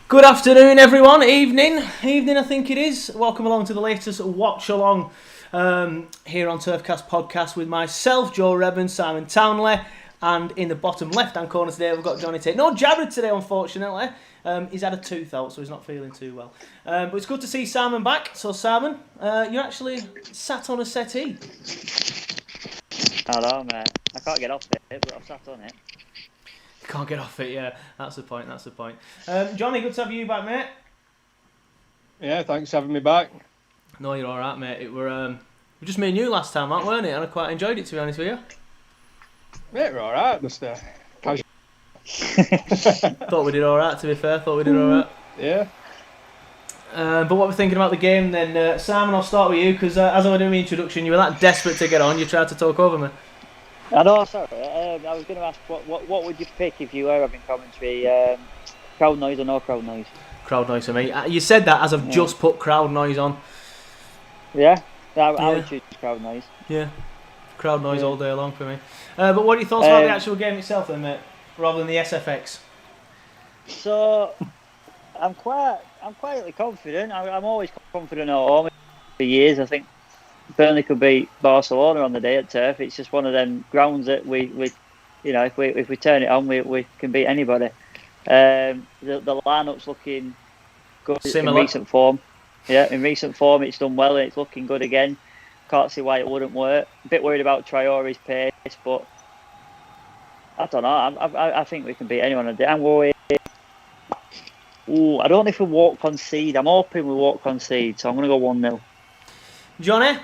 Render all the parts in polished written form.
Good afternoon, everyone. Evening, I think it is. Welcome along to the latest watch along here on TurfCast podcast with myself, Joe Rebben, Simon Townley, and in the bottom left-hand corner today we've got Johnny Tate. No Jared today, unfortunately. He's had a tooth out, so he's not feeling too well. But it's good to see Simon back. So, Simon, you actually sat on a settee. Hello, mate. I can't get off it, but I've sat on it. Can't get off it, yeah. That's the point. Johnny, good to have you back, mate. Yeah, thanks for having me back. No, you're all right, mate. It were just me and you last time, weren't it? And I quite enjoyed it, to be honest with you. Mate, we're all right. Just casual. Thought we did all right, to be fair. Yeah. But what we're thinking about the game then, Simon, I'll start with you, because as I was doing my introduction, you were that desperate to get on, you tried to talk over me. I know, sorry. I was going to ask, what would you pick if you were having commentary? Crowd noise or no crowd noise? Crowd noise for me. You said that as I've just put crowd noise on. Yeah? I would choose crowd noise. Yeah. Crowd noise all day long for me. But what are your thoughts about the actual game itself then, mate? Rather than the SFX? So, I'm quietly confident. I'm always confident at home. For years, I think Burnley could beat Barcelona on the day at Turf. It's just one of them grounds that we you know, if we turn it on, we can beat anybody. The lineup's looking good. Similar. In recent form. Yeah, in recent form, it's done well and it's looking good again. Can't see why it wouldn't work. A bit worried about Traore's pace, but I don't know. I think we can beat anyone on the day. I'm worried. I don't know if we won't concede. I'm hoping we won't concede, so I'm going to go 1-0. Johnny?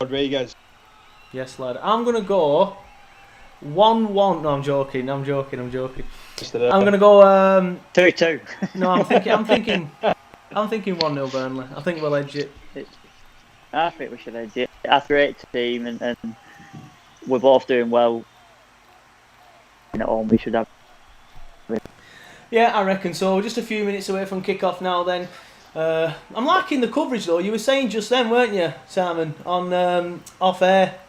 Rodriguez. Yes, lad. I'm going to go 1-1. No, I'm joking. I'm going to go 2-2. No, I'm thinking 1-0 Burnley. I think we'll edge it. I think we should edge it. After 8 team and we're both doing well at home, we should have. Yeah, I reckon so. We're just a few minutes away from kick-off now then. I'm liking the coverage though. You were saying just then, weren't you, Simon, on off-air?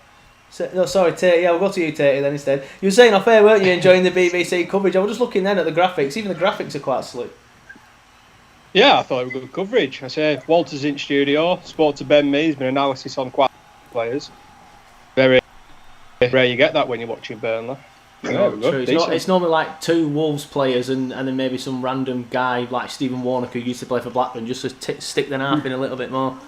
No, sorry, Tate. Yeah, we'll go to you, Tate, then instead. You were saying off-air, weren't you, enjoying the BBC coverage? I was just looking then at the graphics. Even the graphics are quite slick. Yeah, I thought it was good coverage. I say Walter's in studio, spoke to Ben Mee, he's been analysis on quite a few players. Very rare you get that when you're watching Burnley. Yeah, true. It's normally like 2 Wolves players and then maybe some random guy like Stephen Warnock who used to play for Blackburn just to stick the knife in a little bit more.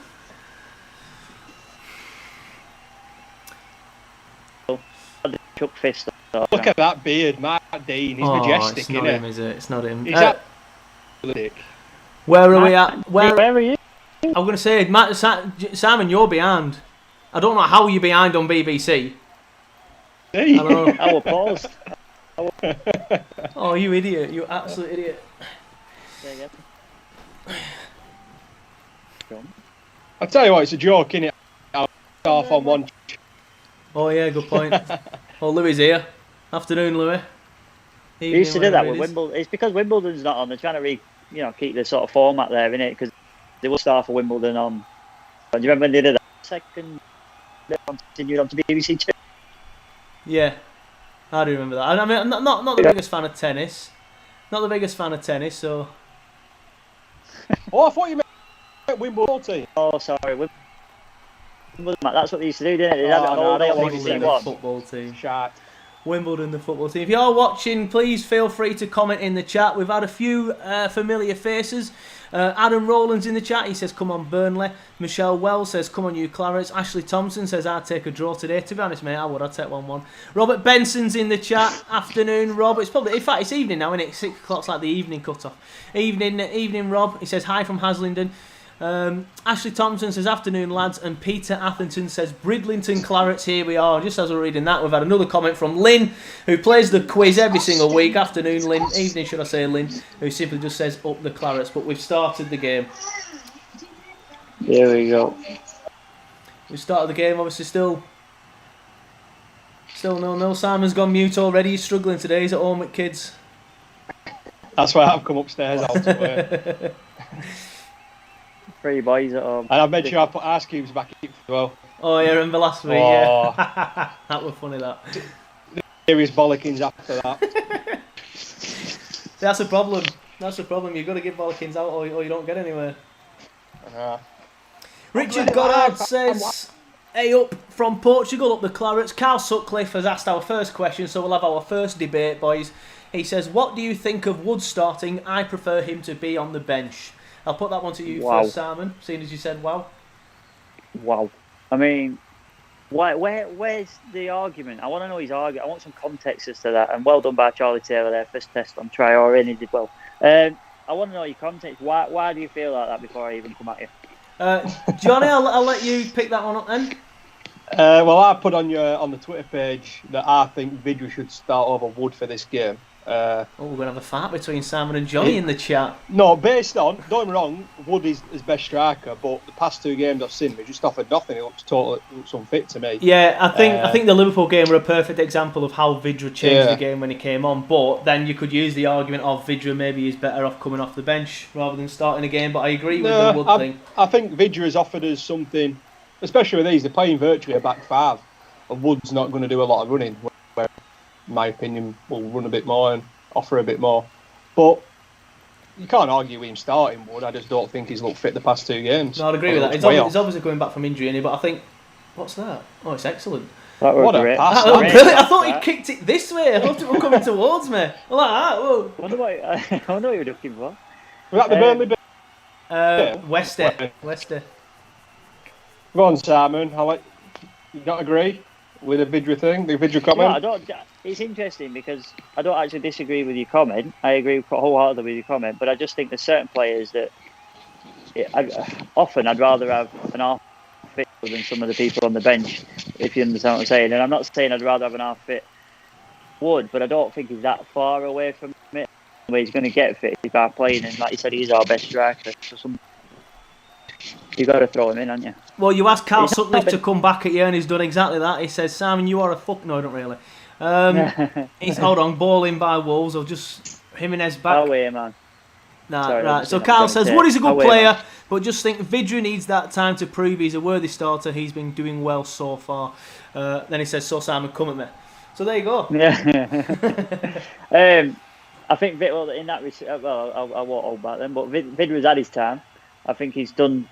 Chuck fist. Look at that beard, Matt Dean. He's majestic, it's not him, is it? It's not him. He's absolutely. Where are we at? Where are you? I'm going to say, Simon, you're behind. I don't know how you're behind on BBC. Hey. I know. I was paused. Oh, you idiot. You absolute idiot. I'll tell you what, it's a joke, innit? Off on one. Oh, yeah, good point. Oh, Louis here. Afternoon, Louis. They used to do that with Wimbledon. It's because Wimbledon's not on. They're trying to keep the sort of format there, innit? Because they will start for Wimbledon on. Do you remember when they did that? Second, they continued on to BBC Two. Yeah, I do remember that. I mean, I'm not the biggest fan of tennis. Not the biggest fan of tennis, so. Oh, I thought you meant Wimbledon team. Oh, sorry, Wimbledon. That's what they used to do, didn't they? They had it on all day on BBC One. Football team. Shite. Wimbledon, the football team. If you're watching, please feel free to comment in the chat. We've had a few familiar faces. Adam Rowland's in the chat. He says, come on, Burnley. Michelle Wells says, come on, you Clarets. Ashley Thompson says, I'd take a draw today. To be honest, mate, I would. I'd take 1-1. Robert Benson's in the chat. Afternoon, Rob. It's probably, in fact, it's evening now, isn't it? 6 o'clock's like the evening cut-off. Evening, Rob. He says, hi from Haslingden. Ashley Thompson says, afternoon, lads. And Peter Atherton says, Bridlington Clarets, here we are. Just as we're reading that, we've had another comment from Lynn, who plays the quiz every single week. Afternoon, Lynn. Evening, should I say, Lynn, who simply just says, up the Clarets. But we've started the game. Here we go. We started the game, obviously still 0-0. Simon's gone mute already. He's struggling today. He's at home with kids. That's why I've come upstairs out to work. 3 boys at home. And I've made sure I put ice cubes back in as well. Oh, yeah, remember last week, yeah. That was funny, that. Serious bollockings after that. That's the problem. That's the problem. You've got to get Balkans out or you don't get anywhere. Richard Goddard says, "Hey up from Portugal, up the Clarets." Carl Sutcliffe has asked our first question, so we'll have our first debate, boys. He says, "What do you think of Wood starting? I prefer him to be on the bench." I'll put that one to you first, Simon, seeing as you said wow. Wow. I mean, where's the argument? I want to know his argument. I want some context as to that. And well done by Charlie Taylor there, first test on Traore, and he did well. I want to know your context. Why do you feel like that before I even come at you? Johnny, I'll let you pick that one up then. Well, I put on the Twitter page that I think Vidra should start over Wood for this game. We're going to have a fight between Simon and Johnny in the chat. No, based on, don't get me wrong, Wood is his best striker, but the past 2 games I've seen, he just offered nothing. It looks unfit to me. Yeah, I think the Liverpool game were a perfect example of how Vidra changed the game when he came on. But then you could use the argument of Vidra maybe is better off coming off the bench rather than starting a game. But I agree with the Wood thing. I think Vidra has offered us something, especially with these. They're playing virtually a back 5, and Wood's not going to do a lot of running. Where, in my opinion, will run a bit more and offer a bit more. But you can't argue with him starting Wood. I just don't think he's looked fit the past 2 games. No, I'd agree with that. He's obviously coming back from injury, but I think, what's that? Oh, it's excellent. What a pass. I thought he kicked it this way. I thought it was coming towards me. Like that. Whoa. I wonder what you were looking for. Was that the Burnley bit? Wester. Go on, Simon. You don't agree with the Vidra thing? The Vidra comment? No, it's interesting because I don't actually disagree with your comment. I agree wholeheartedly with your comment, but I just think there's certain players that often I'd rather have an half fit than some of the people on the bench, if you understand what I'm saying. And I'm not saying I'd rather have an half fit Wood, but I don't think he's that far away from it. Where he's going to get fit is by playing, and like you said, he's our best striker. So you've got to throw him in, haven't you? Well, you asked Carl Sutcliffe to come back at you, and he's done exactly that. He says, "Simon, you are a fuck." No, I don't really. He's hold on, ball in by Wolves. I'll just Jimenez back. Away, man. Nah, sorry, right. So Carl says, "Wood is a good player, but just think Vidra needs that time to prove he's a worthy starter. He's been doing well so far." Then he says, "So Simon, come at me." So there you go. Yeah. I think in that respect, I won't hold back then. But Vidra's had his time. I think he's done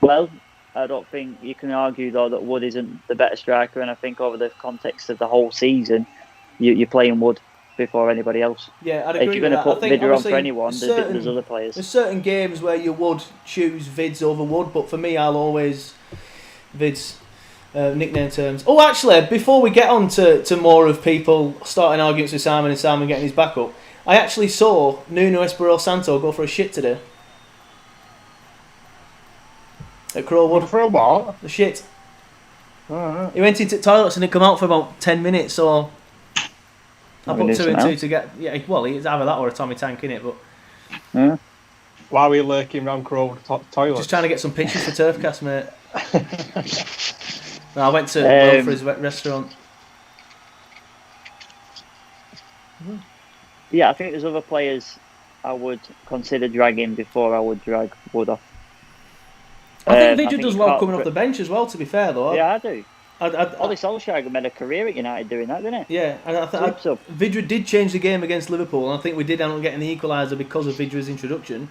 well. I don't think you can argue though that Wood isn't the better striker, and I think over the context of the whole season, you're playing Wood before anybody else. Yeah, I'd agree if you're with going to put Vidra on for anyone, certain, there's other players. There's certain games where you would choose Vids over Wood, but for me, I'll always Vids. Nickname terms. Oh, actually, before we get on to more of people starting arguments with Simon and Simon getting his back up, I actually saw Nuno Espirito Santo go for a shit today. At Crowwood. For a what? The shit. Right. He went into toilets and he'd come out for about 10 minutes, so I put 2 and 2 to get... Yeah, well, it's either that or a Tommy Tank, innit, but... Yeah. Why are we lurking round Crowwood toilets? Just trying to get some pictures for TurfCast, mate. No, I went to Wilfred's restaurant. Yeah, I think there's other players I would consider dragging before I would drag Wood off. I think Vidra does well coming off the bench as well, to be fair, though. Yeah, I do. Ollie Solskjaer made a career at United doing that, didn't he? Yeah, and Vidra did change the game against Liverpool, and I think we did end up getting the equaliser because of Vidra's introduction.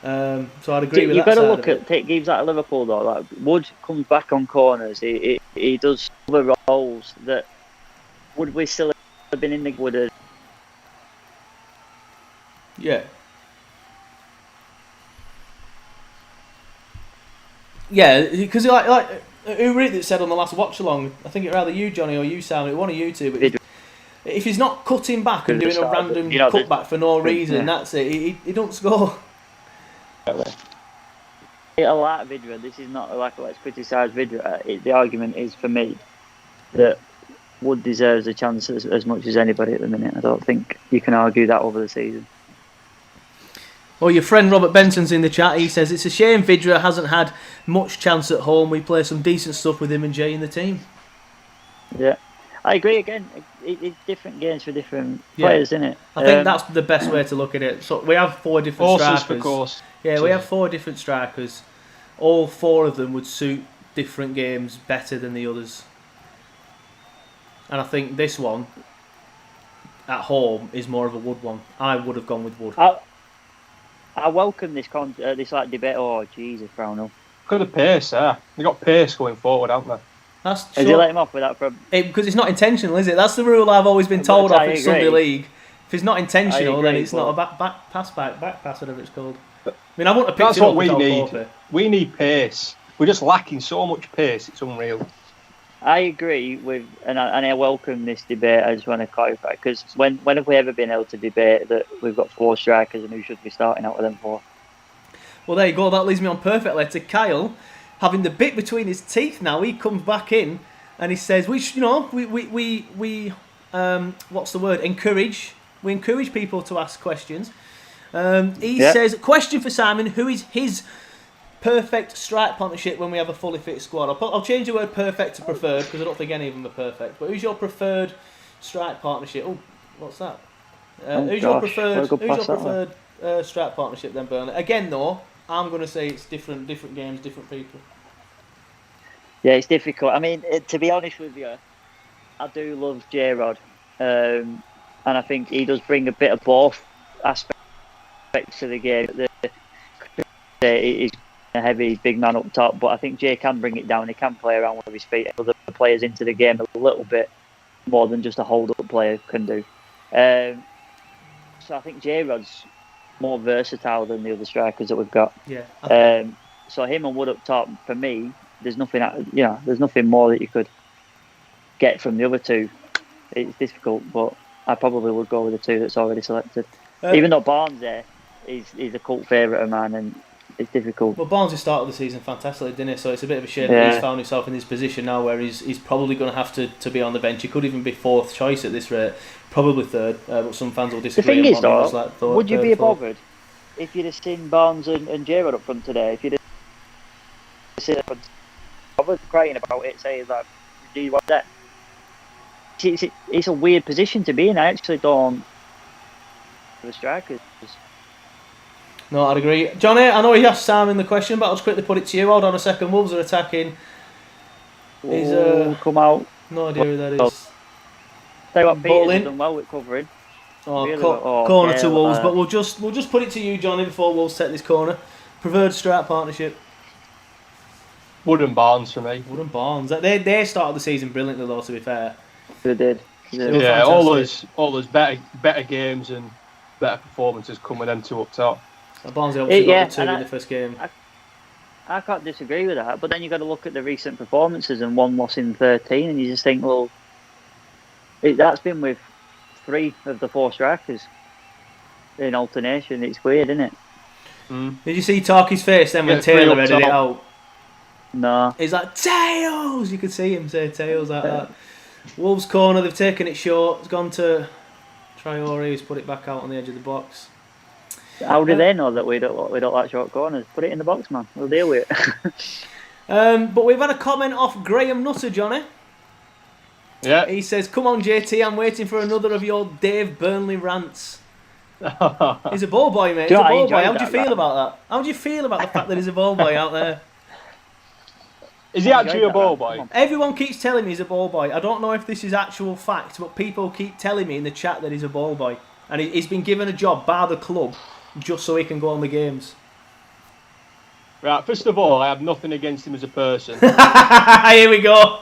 So I'd agree with that. You've got to look at games like Liverpool though. Like Wood comes back on corners. He does other roles that would we still have been in the Wood. Yeah. Yeah, because like who really said on the last watch along, I think it was either you, Johnny, or you, Sam, one of you two. But if he's not cutting back and doing a random cutback for no reason, that's it. He don't score. I like Vidra. This is not like let's criticise Vidra. The argument is for me that Wood deserves a chance as much as anybody at the minute. I don't think you can argue that over the season. Well, your friend Robert Benson's in the chat. He says it's a shame Vidra hasn't had much chance at home. We play some decent stuff with him and Jay in the team. Yeah, I agree. Again, it's different games for different players, isn't it? I think that's the best way to look at it. So we have 4 different strikers. Of course. Yeah, we have 4 different strikers. All 4 of them would suit different games better than the others. And I think this one, at home is more of a Wood one. I would have gone with Wood. I welcome this this like debate. Oh Jesus, Brownell. Look at the pace there. They got pace going forward, haven't they? Has he let him off with that from? Because it's not intentional, is it? That's the rule I've always been told off in Sunday League. If it's not intentional, then it's not a back pass, whatever it's called. I mean, I wouldn't have picked it up. That's what we need. We need pace. We're just lacking so much pace. It's unreal. I agree with, and I welcome this debate. I just want to clarify, because when have we ever been able to debate that we've got 4 strikers and who should be starting out with them 4? Well, there you go. That leads me on perfectly to Kyle, having the bit between his teeth now. He comes back in and he says, we what's the word? We encourage people to ask questions. He says, question for Simon, who is his perfect strike partnership when we have a fully fit squad? I'll change the word perfect to preferred, because I don't think any of them are perfect. But who's your preferred strike partnership? Oh, what's that? Who's your preferred strike partnership then, Burnley? Again, though, I'm going to say it's different games, different people. Yeah, it's difficult. I mean, to be honest with you, I do love J-Rod. And I think he does bring a bit of both aspects to the game. He's a heavy, big man up top, but I think Jay can bring it down. He can play around with his feet and other players into the game a little bit more than just a hold-up player can do. So I think J-Rod's more versatile than the other strikers that we've got. Yeah. So him and Wood up top, for me, there's nothing more that you could get from the other two. It's difficult, but I probably would go with the 2 that's already selected. Even though Barnes there, he's a cult favourite of mine, and it's difficult. Well, Barnes has started the season fantastically, didn't he? So it's a bit of a shame that he's found himself in this position now where he's probably going to have to be on the bench. He could even be 4th choice at this rate, probably 3rd, but some fans will disagree. The thing is, though, would you be bothered if you'd have seen Barnes and J-Rod up front today? If you'd have seen them bothered crying about it, saying that, do you want that? It's a weird position to be in. I actually don't. The strikers. No, I'd agree. Johnny, I know you asked Simon the question, but I'll just quickly put it to you. Hold on a second. Wolves are attacking. Come out. No idea who that is. Tell you what, Peter's has done well with covering. Corner to Wolves, but we'll just put it to you, Johnny, before Wolves take this corner. Preferred strike partnership. Wood and Barnes for me. Wood and Barnes. They started the season brilliantly, though. To be fair, they did. Yeah, all those better games and better performances come with them 2 up top. Barnes obviously got the 2 in the first game. I can't disagree with that, but then you've got to look at the recent performances and 1 loss in 13, and you just think, well, that's been with 3 of the 4 strikers in alternation. It's weird, isn't it? Did you see Tarky's face then when Taylor edited it out? No. He's like, Tails! You could see him say Tails like that. Wolves corner, they've taken it short. It's gone to Traore, who's put it back out on the edge of the box. How do they know that we don't like short corners? Put it in the box, man. We'll deal with it. But we've had a comment off Graham Nutter, Johnny. Yeah. He says, come on, JT, I'm waiting for another of your Dave Burnley rants. He's a ball boy, mate. He's a ball boy. How do you feel about that? How do you feel about the fact that he's a ball boy out there? Is he actually a ball boy? Everyone keeps telling me he's a ball boy. I don't know if this is actual fact, but people keep telling me in the chat that he's a ball boy. And he's been given a job by the club just so he can go on the games. Right, first of all, I have nothing against him as a person. Here we go.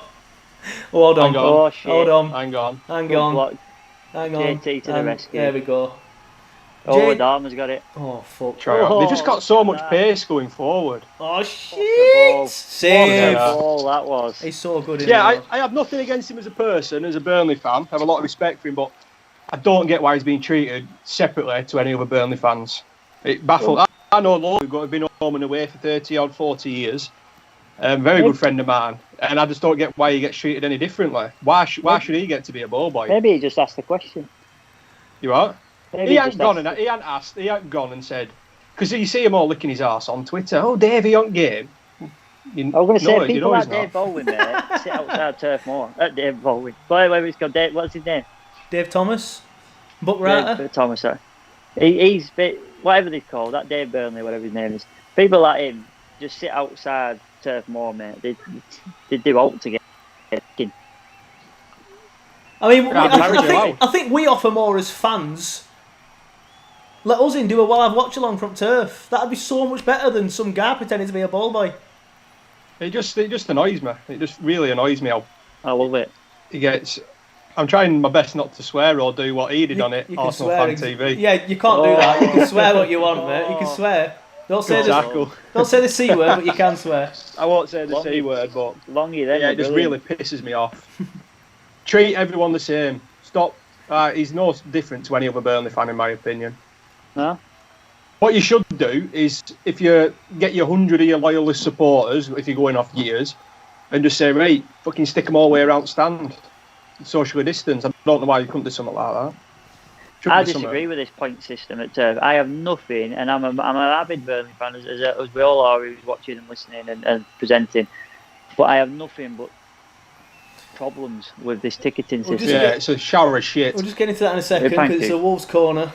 Hold on. Oh, shit. Hold on. Hang on. Hang on. JT to the rescue. There we go. Darman's got it. Oh, fuck. They just got so much pace going forward. Oh, shit. Save. What a ball that was. He's so good. Yeah, I have nothing against him as a person, as a Burnley fan. I have a lot of respect for him, but I don't get why he's being treated separately to any other Burnley fans. It baffles. I know loads who've been home and away for 30 odd 40 years. Very good friend of mine, and I just don't get why he gets treated any differently. Why should he get to be a ball boy? Maybe he just asked the question. You what? Maybe He hadn't gone and said, because you see him all licking his arse on Twitter. Oh, Dave, he on game. I was going to say, people like Dave Baldwin there sit outside Turf Moor. Dave Baldwin. Whatever it's called, Dave, what's his name? Dave Thomas, book writer. Dave Thomas, sorry. He's whatever they call that, Dave Burnley, whatever his name is. People like him just sit outside Turf Moor, mate. They do all to get in. I mean, Yeah, I think we offer more as fans. Let us in do a live watch along from turf. That'd be so much better than some guy pretending to be a ball boy. It just annoys me. It just really annoys me how I love it. he gets. I'm trying my best not to swear or do what he did on it. You can Arsenal swear. Fan TV. Yeah, you can't do that. You can swear what you want, mate. You can swear. Don't say the C word, but you can swear. I won't say the C word, but Longy then. yeah, it just really pisses me off. Treat everyone the same. Stop. He's no different to any other Burnley fan, in my opinion. No. What you should do is, if you get your 100 of your loyalist supporters, if you're going off years, and just say, right, fucking stick them all the way around stand, socially distance. I don't know why you couldn't do something like that. I disagree with this point system at Turf. I have nothing, and I'm an avid Burnley fan, as we all are, who's watching and listening and presenting. But I have nothing but problems with this ticketing system. Yeah, it's a shower of shit. We'll just get into that in a second because it's a Wolves corner.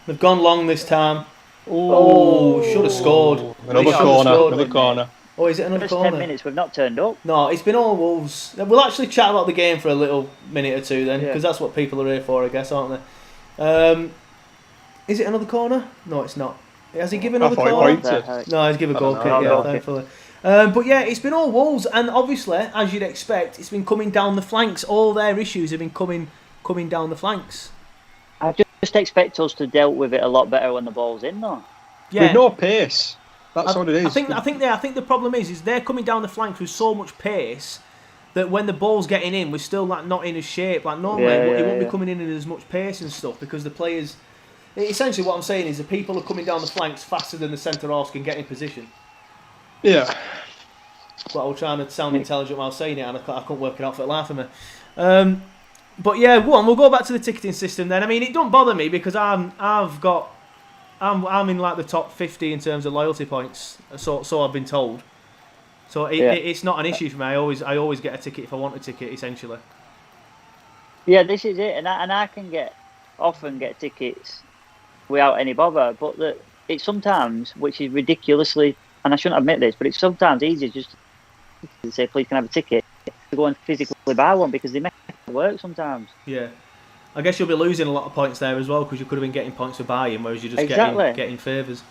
They've gone long this time. Should have scored. Another corner. Oh, is it another corner? 10 minutes, we've not turned up. No, it's been all Wolves. We'll actually chat about the game for a little minute or two then, because that's what people are here for, I guess, aren't they? Is it another corner? No, it's not. Has he given another corner? No, he's given a goal kick, thankfully. But yeah, it's been all Wolves, and obviously, as you'd expect, it's been coming down the flanks. All their issues have been coming down the flanks. I just expect us to deal with it a lot better when the ball's in, though. Yeah. With no pace. That's what it is. I think the problem is they're coming down the flanks with so much pace that when the ball's getting in, we're still like not in a shape. Like normally, it won't be coming in as much pace and stuff because the players. Essentially, what I'm saying is the people are coming down the flanks faster than the centre halves can get in position. Yeah. But I was trying to sound intelligent while saying it, and I couldn't work it out for the life of me. But yeah, we'll go back to the ticketing system then. I mean, it don't bother me because I'm in like the top 50 in terms of loyalty points, so I've been told. So it's not an issue for me. I always get a ticket if I want a ticket, essentially. Yeah, this is it, and I can often get tickets without any bother. But it's sometimes, which is ridiculously, and I shouldn't admit this, but it's sometimes easier just to say, please can I have a ticket, to go and physically buy one because they make it work sometimes. Yeah. I guess you'll be losing a lot of points there as well because you could have been getting points for buying, whereas you're just getting favours.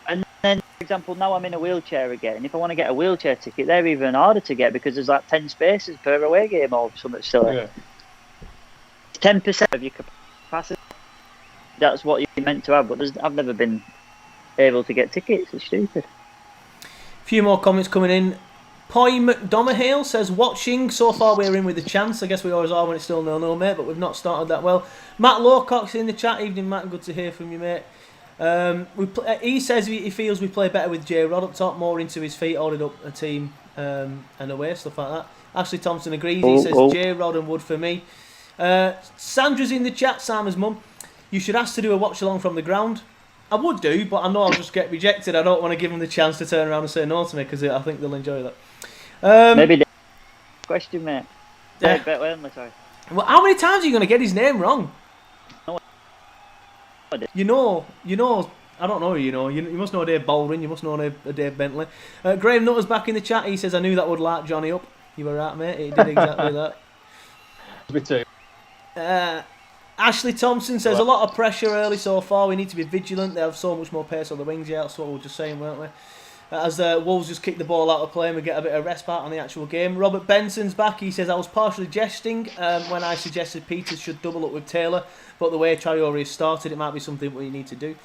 And then, for example, now I'm in a wheelchair again. If I want to get a wheelchair ticket, they're even harder to get because there's like 10 spaces per away game or something silly. Yeah. 10% of your capacity. That's what you're meant to have, but I've never been able to get tickets. It's stupid. A few more comments coming in. Poi McDonough says, watching, so far we're in with a chance. I guess we always are when it's still 0-0, mate, but we've not started that well. Matt Lawcock's in the chat. Evening, Matt. Good to hear from you, mate. He says he feels we play better with J Rod up top, more into his feet, holding up a team and away, stuff like that. Ashley Thompson agrees. He says J Rod and Wood for me. Sandra's in the chat, Simon's mum. You should ask to do a watch along from the ground. I would do, but I know I'll just get rejected. I don't want to give them the chance to turn around and say no to me because I think they'll enjoy that. Maybe the question, mate. Yeah. Sorry. Well, how many times are you going to get his name wrong? No. You know. I don't know. You must know Dave Baldwin. You must know Dave Bentley. Graham Nutter's back in the chat. He says, "I knew that would light Johnny up." You were right, mate. He did exactly that. Me too. Ashley Thompson says, a lot of pressure early so far. We need to be vigilant. They have so much more pace on the wings. Yeah, that's what we were just saying, weren't we? As Wolves just kick the ball out of play and we get a bit of respite on the actual game. Robert Benson's back. He says, I was partially jesting when I suggested Peters should double up with Taylor, but the way Traore has started, it might be something we need to do.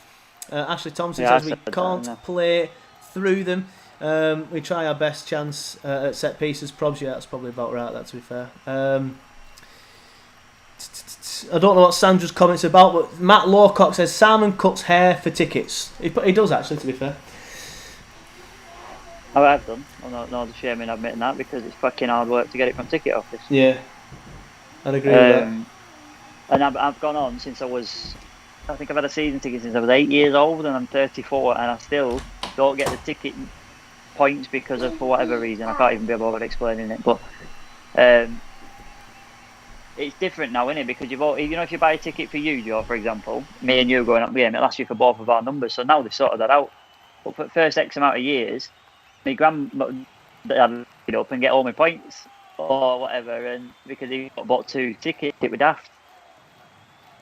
Ashley Thompson says we can't play through them. We try our best chance at set pieces. Probs, yeah, that's probably about right, that to be fair. I don't know what Sandra's comments about, but Matt Lawcock says Simon cuts hair for tickets. He does actually, to be fair. Oh, I've done. No shame in admitting that because it's fucking hard work to get it from ticket office. Yeah, I'd agree with that. And I've gone on since I think I've had a season ticket since I was 8 years old, and I'm 34, and I still don't get the ticket points because of, for whatever reason, I can't even be bothered explaining it. But it's different now, isn't it? Because if you buy a ticket for you, Joe, for example, me and you going up the game, it'll ask you for both of our numbers. So now they've sorted that out. But for the first X amount of years, my grandmother had it up and get all my points or whatever, and because he bought 2 tickets, it was daft.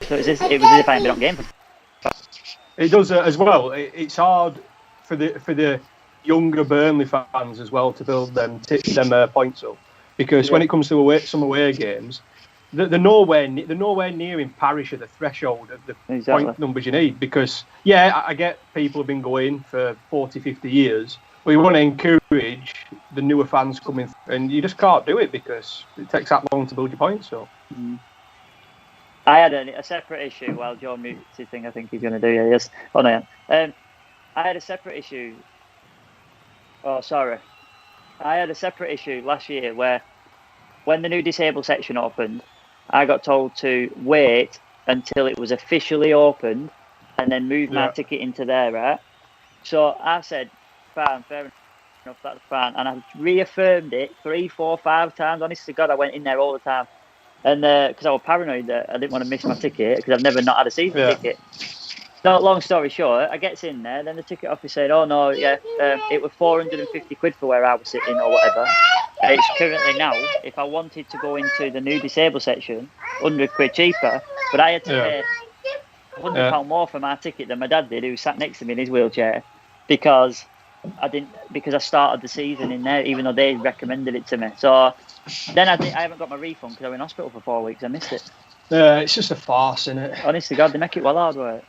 So it was as if I hadn't been on game. It does as well. It's hard for the younger Burnley fans as well to build them points up, because when it comes to some away games, they're nowhere near in parish of the threshold of the point numbers you need. Because I get people have been going for 40, 50 years, but you want to encourage the newer fans coming, and you just can't do it because it takes that long to build your points up. I had a separate issue while John mutes his thing. I think he's going to do. Yeah, yes. Oh no. I had a separate issue. Oh, sorry. I had a separate issue last year where, when the new disabled section opened, I got told to wait until it was officially opened and then move my ticket into there, right? So I said, fine, fair enough, that's fine. And I reaffirmed it 3, 4, 5 times. Honest to God, I went in there all the time. And because I was paranoid that I didn't want to miss my ticket, because I've never not had a season ticket. So, long story short, I gets in there, then the ticket officer said, oh no, it was 450 quid for where I was sitting or whatever. It's currently now, if I wanted to go into the new disabled section, 100 quid cheaper, but I had to pay £100 more for my ticket than my dad did, who sat next to me in his wheelchair, because I started the season in there, even though they recommended it to me. So then I haven't got my refund because I was in hospital for 4 weeks. I missed it. Yeah, it's just a farce, isn't it? Honest to God, they make it well hard work.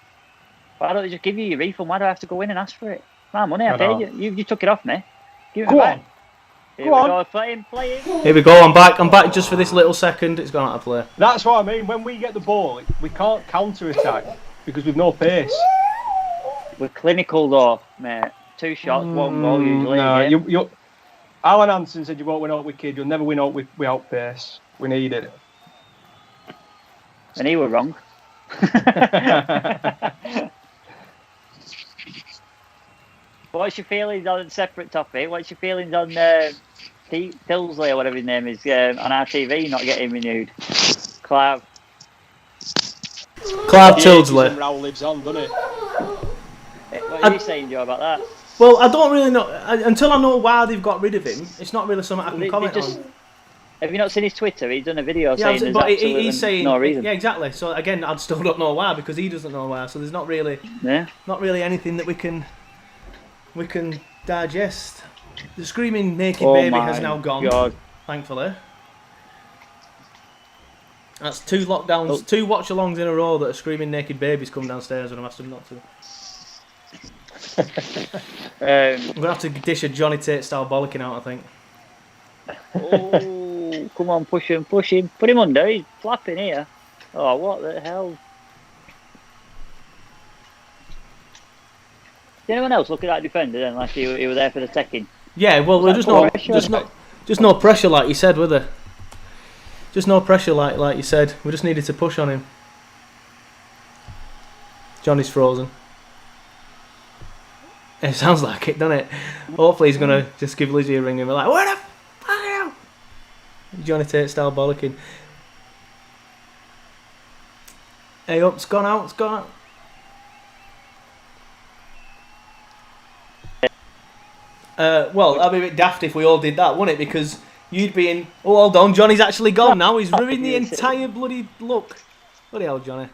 Why don't they just give you your refund? Why do I have to go in and ask for it? My money, I paid you. You took it off me. Give it back. Here we go. Play him. Here we go. I'm back just for this little second. It's gone out of play. That's what I mean. When we get the ball, we can't counter-attack because we've no pace. We're clinical though, mate. 2 shots, 1 goal usually. No, Alan Hansen said you won't win out with kid. You'll never win out without pace. We need it. And he were wrong. What's your feelings on a separate topic? What's your feelings on Pete Tilsley or whatever his name is on our TV not getting renewed? Clive Tilsley. Row lives on, doesn't it? What are you saying, Joe, about that? Well, I don't really know. Until I know why they've got rid of him, it's not really something I can comment on. Have you not seen his Twitter? He's done a video saying there's absolutely no reason. Yeah, exactly. So again, I still don't know why, because he doesn't know why. So there's not really anything that we can digest. The screaming naked baby has now gone. God. Thankfully. That's 2 lockdowns, 2 watch-alongs in a row that a screaming naked baby's come downstairs and I've asked him not to. I'm going to have to dish a Johnny Tate style bollocking out, I think. Oh, come on, push him. Put him under, he's flapping here. Oh, what the hell? Did anyone else look at that defender then, like he was there for the taking? Yeah, well, we're just no pressure, like you said, were there? Just no pressure, like you said. We just needed to push on him. Johnny's frozen. It sounds like it, doesn't it? Hopefully he's going to just give Lizzie a ring and be like, where the fuck are you? Johnny Tate style bollocking. Hey up, it's gone out. Well, that'd be a bit daft if we all did that, wouldn't it? Because you'd be in... Oh, hold on, Johnny's actually gone now. He's ruined the entire bloody look. Bloody hell, Johnny.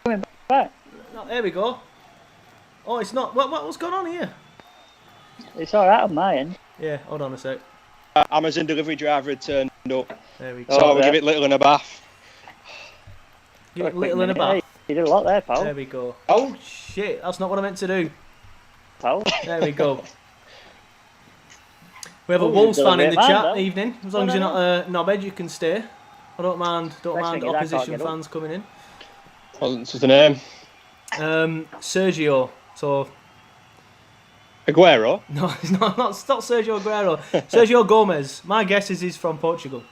Coming back. No, there we go. Oh, it's not... What's going on here? It's alright on my end. Yeah, hold on a sec. Amazon delivery driver had turned up. There we go. So we'll give it little in a bath. Give it little in a bath. You did a lot there, pal. There we go. Oh, shit. That's not what I meant to do. Pal. There we go. We have a Wolves fan in the chat evening. As long as you're not a knobhead, you can stay. I don't mind opposition fans coming in. What's the name? Sergio. So Aguero? No, it's not Sergio Aguero. Sergio Gomez. My guess is he's from Portugal.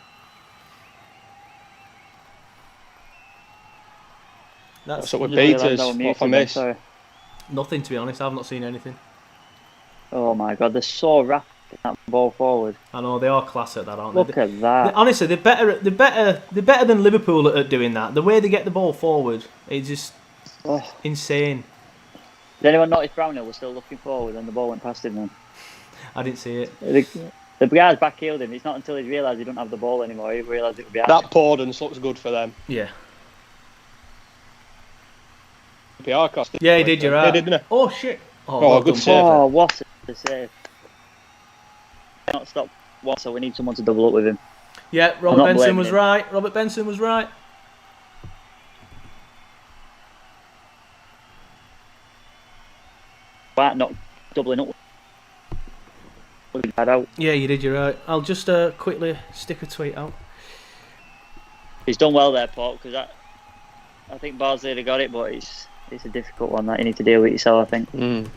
What's up with Peters? What if I miss? Nothing, to be honest. I've not seen anything. Oh my God, they're so rapid that ball forward. I know, they are class at that, aren't they? Look at that. Honestly, they're better than Liverpool at doing that. The way they get the ball forward is just insane. Did anyone notice Brownhill was still looking forward and the ball went past him then? I didn't see it. The guys backheeled him. It's not until he realised he don't have the ball anymore. He realised it would be out. That Pordance looks good for them. Yeah. PR cost. Yeah, he did. You're right. He didn't he? Oh shit! Oh, Oh, well good done, save. Paul. Oh, what a save! Not stop one, so we need someone to double up with him. Yeah, I'm Robert not Benson blaming was him. right. Robert Benson was right. Why not doubling up? Would be bad out. Yeah, you did. You're right. I'll just quickly stick a tweet out. He's done well there, Paul, because I think Barnsley would have got it, but it's a difficult one that you need to deal with yourself, I think.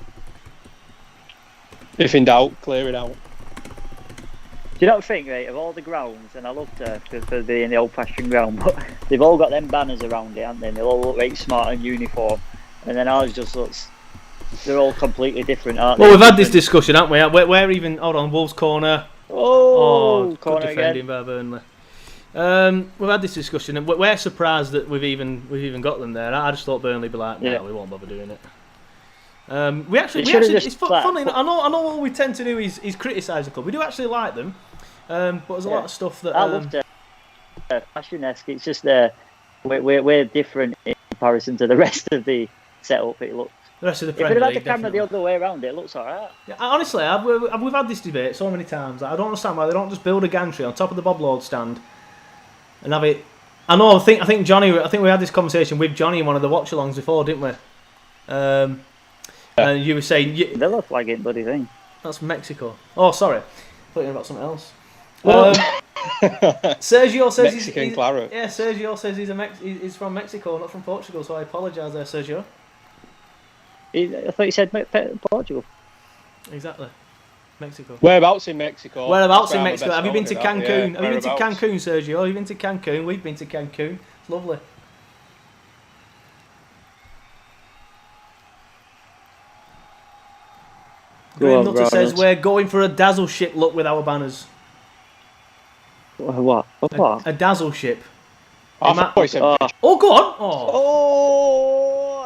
If in doubt, clear it out. Do you not think, right, of all the grounds, and I love Turf for being the old-fashioned ground, but they've all got them banners around it, haven't they? They all look right smart and uniform, and then ours just looks... They're all completely different, aren't they? Well, we've had this discussion, haven't we? We're even... Hold on, Wolves corner. Oh, good corner defending again. by Burnley. We've had this discussion, and we're surprised that we've even got them there. I just thought Burnley would be like, no, we won't bother doing it. We actually it's funny. I know all we tend to do is criticise the club. We do actually like them, but there's a lot of stuff that I love fashion-esque. It's just we're different in comparison to the rest of the setup. It looks. the rest of the If we'd Premier have had League. the camera Definitely. the other way around, it looks alright. Yeah, honestly, we've had this debate so many times. I don't understand why they don't just build a gantry on top of the Bob Lord stand and have it. I know. I think Johnny. I think we had this conversation with Johnny in one of the watch-alongs before, didn't we? And you were saying They're flagging bloody thing. that's Mexico. Oh, sorry, thought you were about something else. Well, Sergio says Mexican Clarets. Yeah, Sergio says he's from Mexico, not from Portugal. So I apologise there, Sergio. I thought you said Portugal. Exactly, Mexico. Whereabouts in Mexico? Whereabouts in Round the Mexico? best Have you been to known about, Cancun? yeah, Have you been to whereabouts? Cancun, Sergio? Have you been to Cancun? We've been to Cancun. It's lovely. Green Nutter says we're going for a dazzle ship look with our banners. What? A dazzle ship. I thought you said Oh, go on. Oh,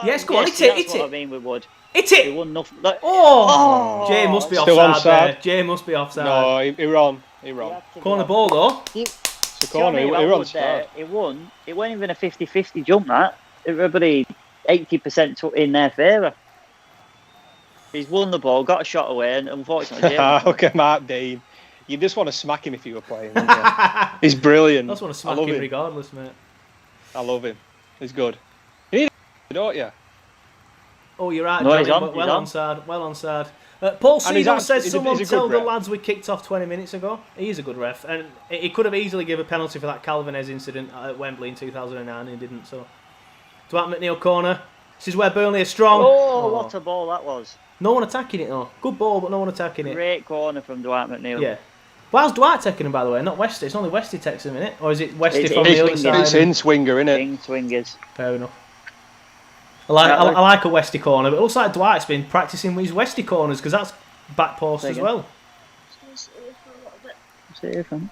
Oh! Yes, go on, hit That's it. what I mean we would. hit We it. won nothing. Like, Oh, Jay must be Still offside there. onside. Jay must be offside. no, he wrong. He you wrong. have to Corner get- ball though. It's a corner. He Johnny wrong was there. start. It won. It wasn't even a 50-50 jump. That everybody 80% in their favour. He's won the ball, got a shot away, and unfortunately, Jay Look at Mark Dean. You just want to smack him if you were playing. Wouldn't you? He's brilliant. I just want to I smack love him him. regardless, mate. I love him. He's good. You need him, don't you? Oh, you're right, No, Johnny, he's on, but he's well on. onside. Well onside. Paul And he's Seagull act- says he's a- someone he's a good tell the ref. lads we kicked off 20 minutes ago. He is a good ref, and he could have easily given a penalty for that Calvinez incident at Wembley in 2009, and he didn't. So, Dwight McNeil corner. This is where Burnley are strong. Oh, what a ball that was! No one attacking it though. Good ball, but no one attacking it. Great corner from Dwight McNeil. Yeah. Why's Dwight taking him, by the way? Not Westy. It's only Westy takes him, innit? Or is it Westy It's from in the other swinger. side? It's in swinger, innit? King swingers. Fair enough. I like a Westy corner, but it looks like Dwight's been practicing with his Westy corners because that's back post Say as again. well. See if I'm-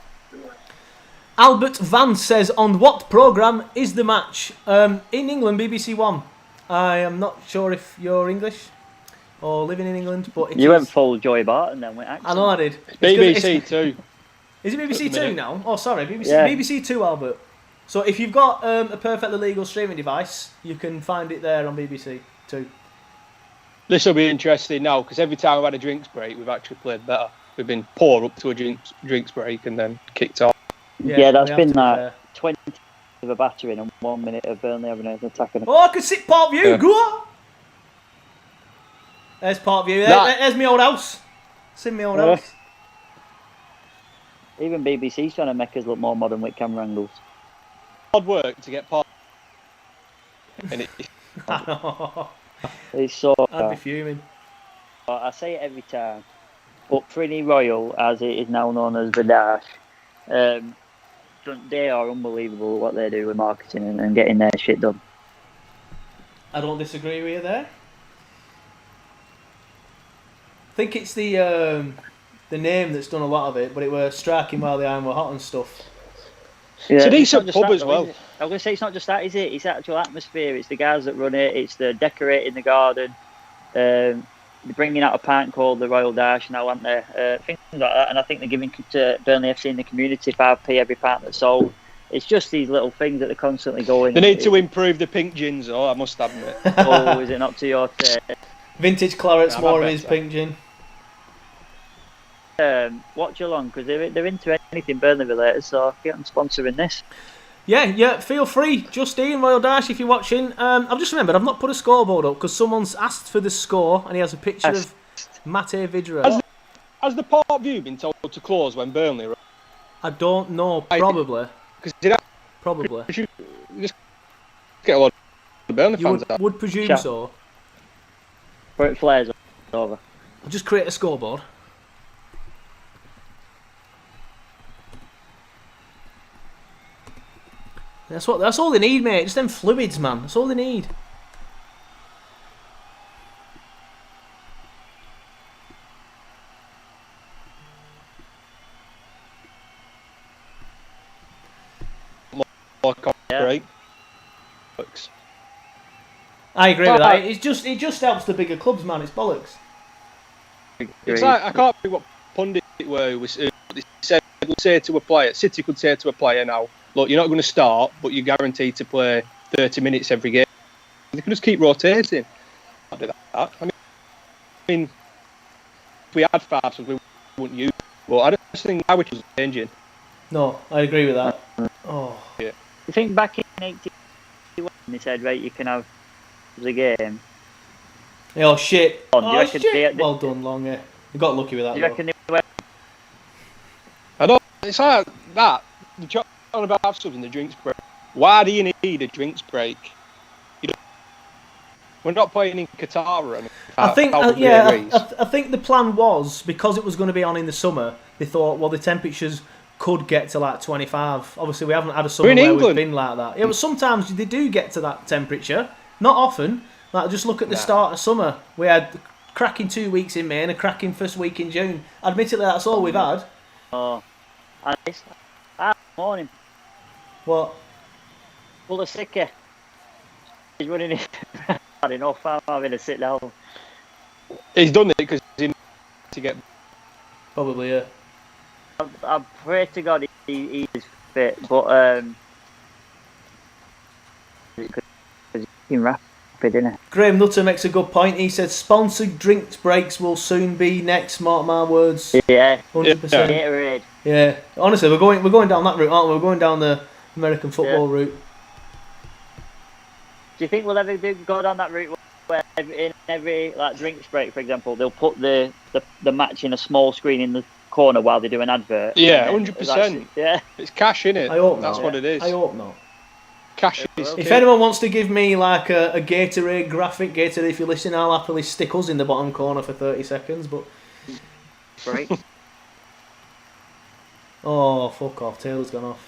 Albert Van says, on what programme is the match? In England, BBC One. I am not sure if you're English or living in England, but You went is. full Joy Barton then with accent. I know I did. BBC too. Is it BBC At the 2 minute. now? Oh, sorry, BBC, Yeah. BBC 2, Albert. So if you've got a perfectly legal streaming device, you can find it there on BBC 2. This will be interesting now because every time we've had a drinks break, we've actually played better. We've been poor up to a drinks break and then kicked off. Yeah, that's we have been to be that. fair. 20 of a battering and 1 minute of Burnley having an attack. Oh, I can sit Park View. Yeah. Go on. There's Park View. There's my old house. It's in my old Yeah. house. Even BBC's trying to make us look more modern with camera angles. Hard work to get part. And I know. It's so. I'd be fuming. I say it every time, but Trini Royal, as it is now known as Vidash, they are unbelievable what they do with marketing and getting their shit done. I don't disagree with you there. I think it's the name that's done a lot of it, but it were striking while the iron were hot and stuff. Yeah, It's a not decent just pub that, as though, well. is it? I was going to say it's not just that, is it? It's the actual atmosphere. It's the guys that run it. It's the decorating the garden. they're bringing out a pint called the Royal Dash now, aren't they? Things like that. And I think they're giving to Burnley FC in the community 5p every pint that's sold. It's just these little things that they're constantly going. They need to improve the pink gins, though, I must admit. Oh, is it not to your taste? Vintage Clarets, more of his pink gin. Watch along, because they're into anything Burnley related, so get them sponsoring this. Yeah, feel free. Justine, Royal Dash, if you're watching. I've just remembered, I've not put a scoreboard up because someone's asked for the score and he has a picture of Mate Vidra. Has the Port View been told to close when Burnley? I don't know, probably. Probably. You just get a lot of Burnley fans out. Would presume so. Where it flares over. I'll just create a scoreboard. That's all they need, mate. Just them fluids, man. That's all they need. Great. I agree with that. It just helps the bigger clubs, man. It's bollocks. It's like, I can't think what pundit it were who said, to a player, City could say to a player now, look, you're not going to start, but you're guaranteed to play 30 minutes every game. They can just keep rotating. I do that. I mean, if we had fives, we wouldn't use it. But I don't think now which is changing. No, I agree with that. Oh. Yeah. You think back in 81 they said, right, you can have the game. Oh, shit. Oh, shit. Well done, Long. You got lucky with that. Do you reckon they went? I don't. It's like that. You're talking about subs in the drinks break. Why do you need a drinks break? We're not playing in Qatar. And I think the plan was, because it was going to be on in the summer, they thought, well, the temperatures could get to like 25. Obviously, we haven't had a summer where we've been like that. Yeah, but sometimes they do get to that temperature. Not often. Like, just look at the start of summer. We had cracking 2 weeks in May and a cracking first week in June. Admittedly, that's all we've had. Oh, and this morning. What? Full of sicker. He's running it. Had enough. I'm having a sit down. He's done it because he's in to get. Probably, yeah. I pray to God he is fit, but because he's been rapid, isn't it? Graham Nutter makes a good point. He said sponsored drinks breaks will soon be next. Mark my words. Yeah, 100%. Yeah, honestly, we're going down that route, aren't we? We're going down the American football route. Do you think we'll ever go down that route where in every like drinks break, for example, they'll put the match in a small screen in the corner while they do an advert? Yeah, 100%. Yeah, it's cash, innit? I hope that's not. what it is. I hope not. Cash is. If anyone wants to give me like a Gatorade graphic, Gatorade, if you're listening, I'll happily stick us in the bottom corner for 30 seconds. But right. Oh, fuck off! Taylor's gone off.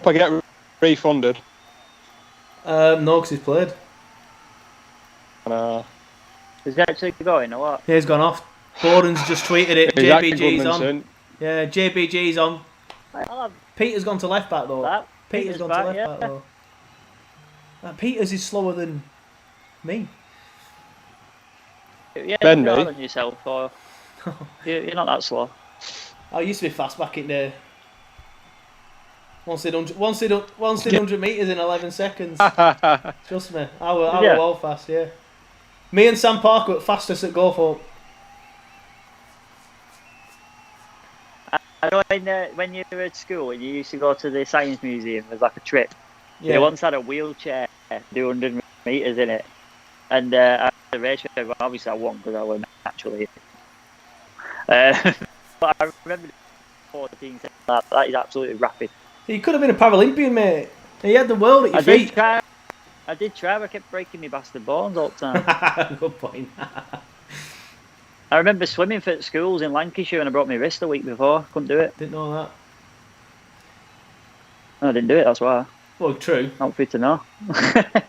If I get refunded. No, because he's played. Is he actually going or what? Yeah, he's gone off. Borden's just tweeted it. JBG's on. Yeah, JBG's on. Peter's gone to left back though. Peter's gone to left back though. Peters is slower than me. Yeah, you're more than yourself, or you're not that slow. I used to be fast back in there. Once did 100 metres in 11 seconds. Trust me, I were well fast, yeah. Me and Sam Parker were fastest at Gothorpe. I know when you were at school and you used to go to the Science Museum as like a trip. Yeah. They once had a wheelchair, do 100 metres in it. And I had a race, obviously I won because I was naturally. But I remember 14 seconds. That is absolutely rapid. You could have been a Paralympian, mate. He had the world at your feet. I did try, but I kept breaking my bastard bones all the time. Good point. I remember swimming for schools in Lancashire and I broke my wrist a week before. Couldn't do it. Didn't know that. No, I didn't do it, that's why. Well, true. Not for you to know.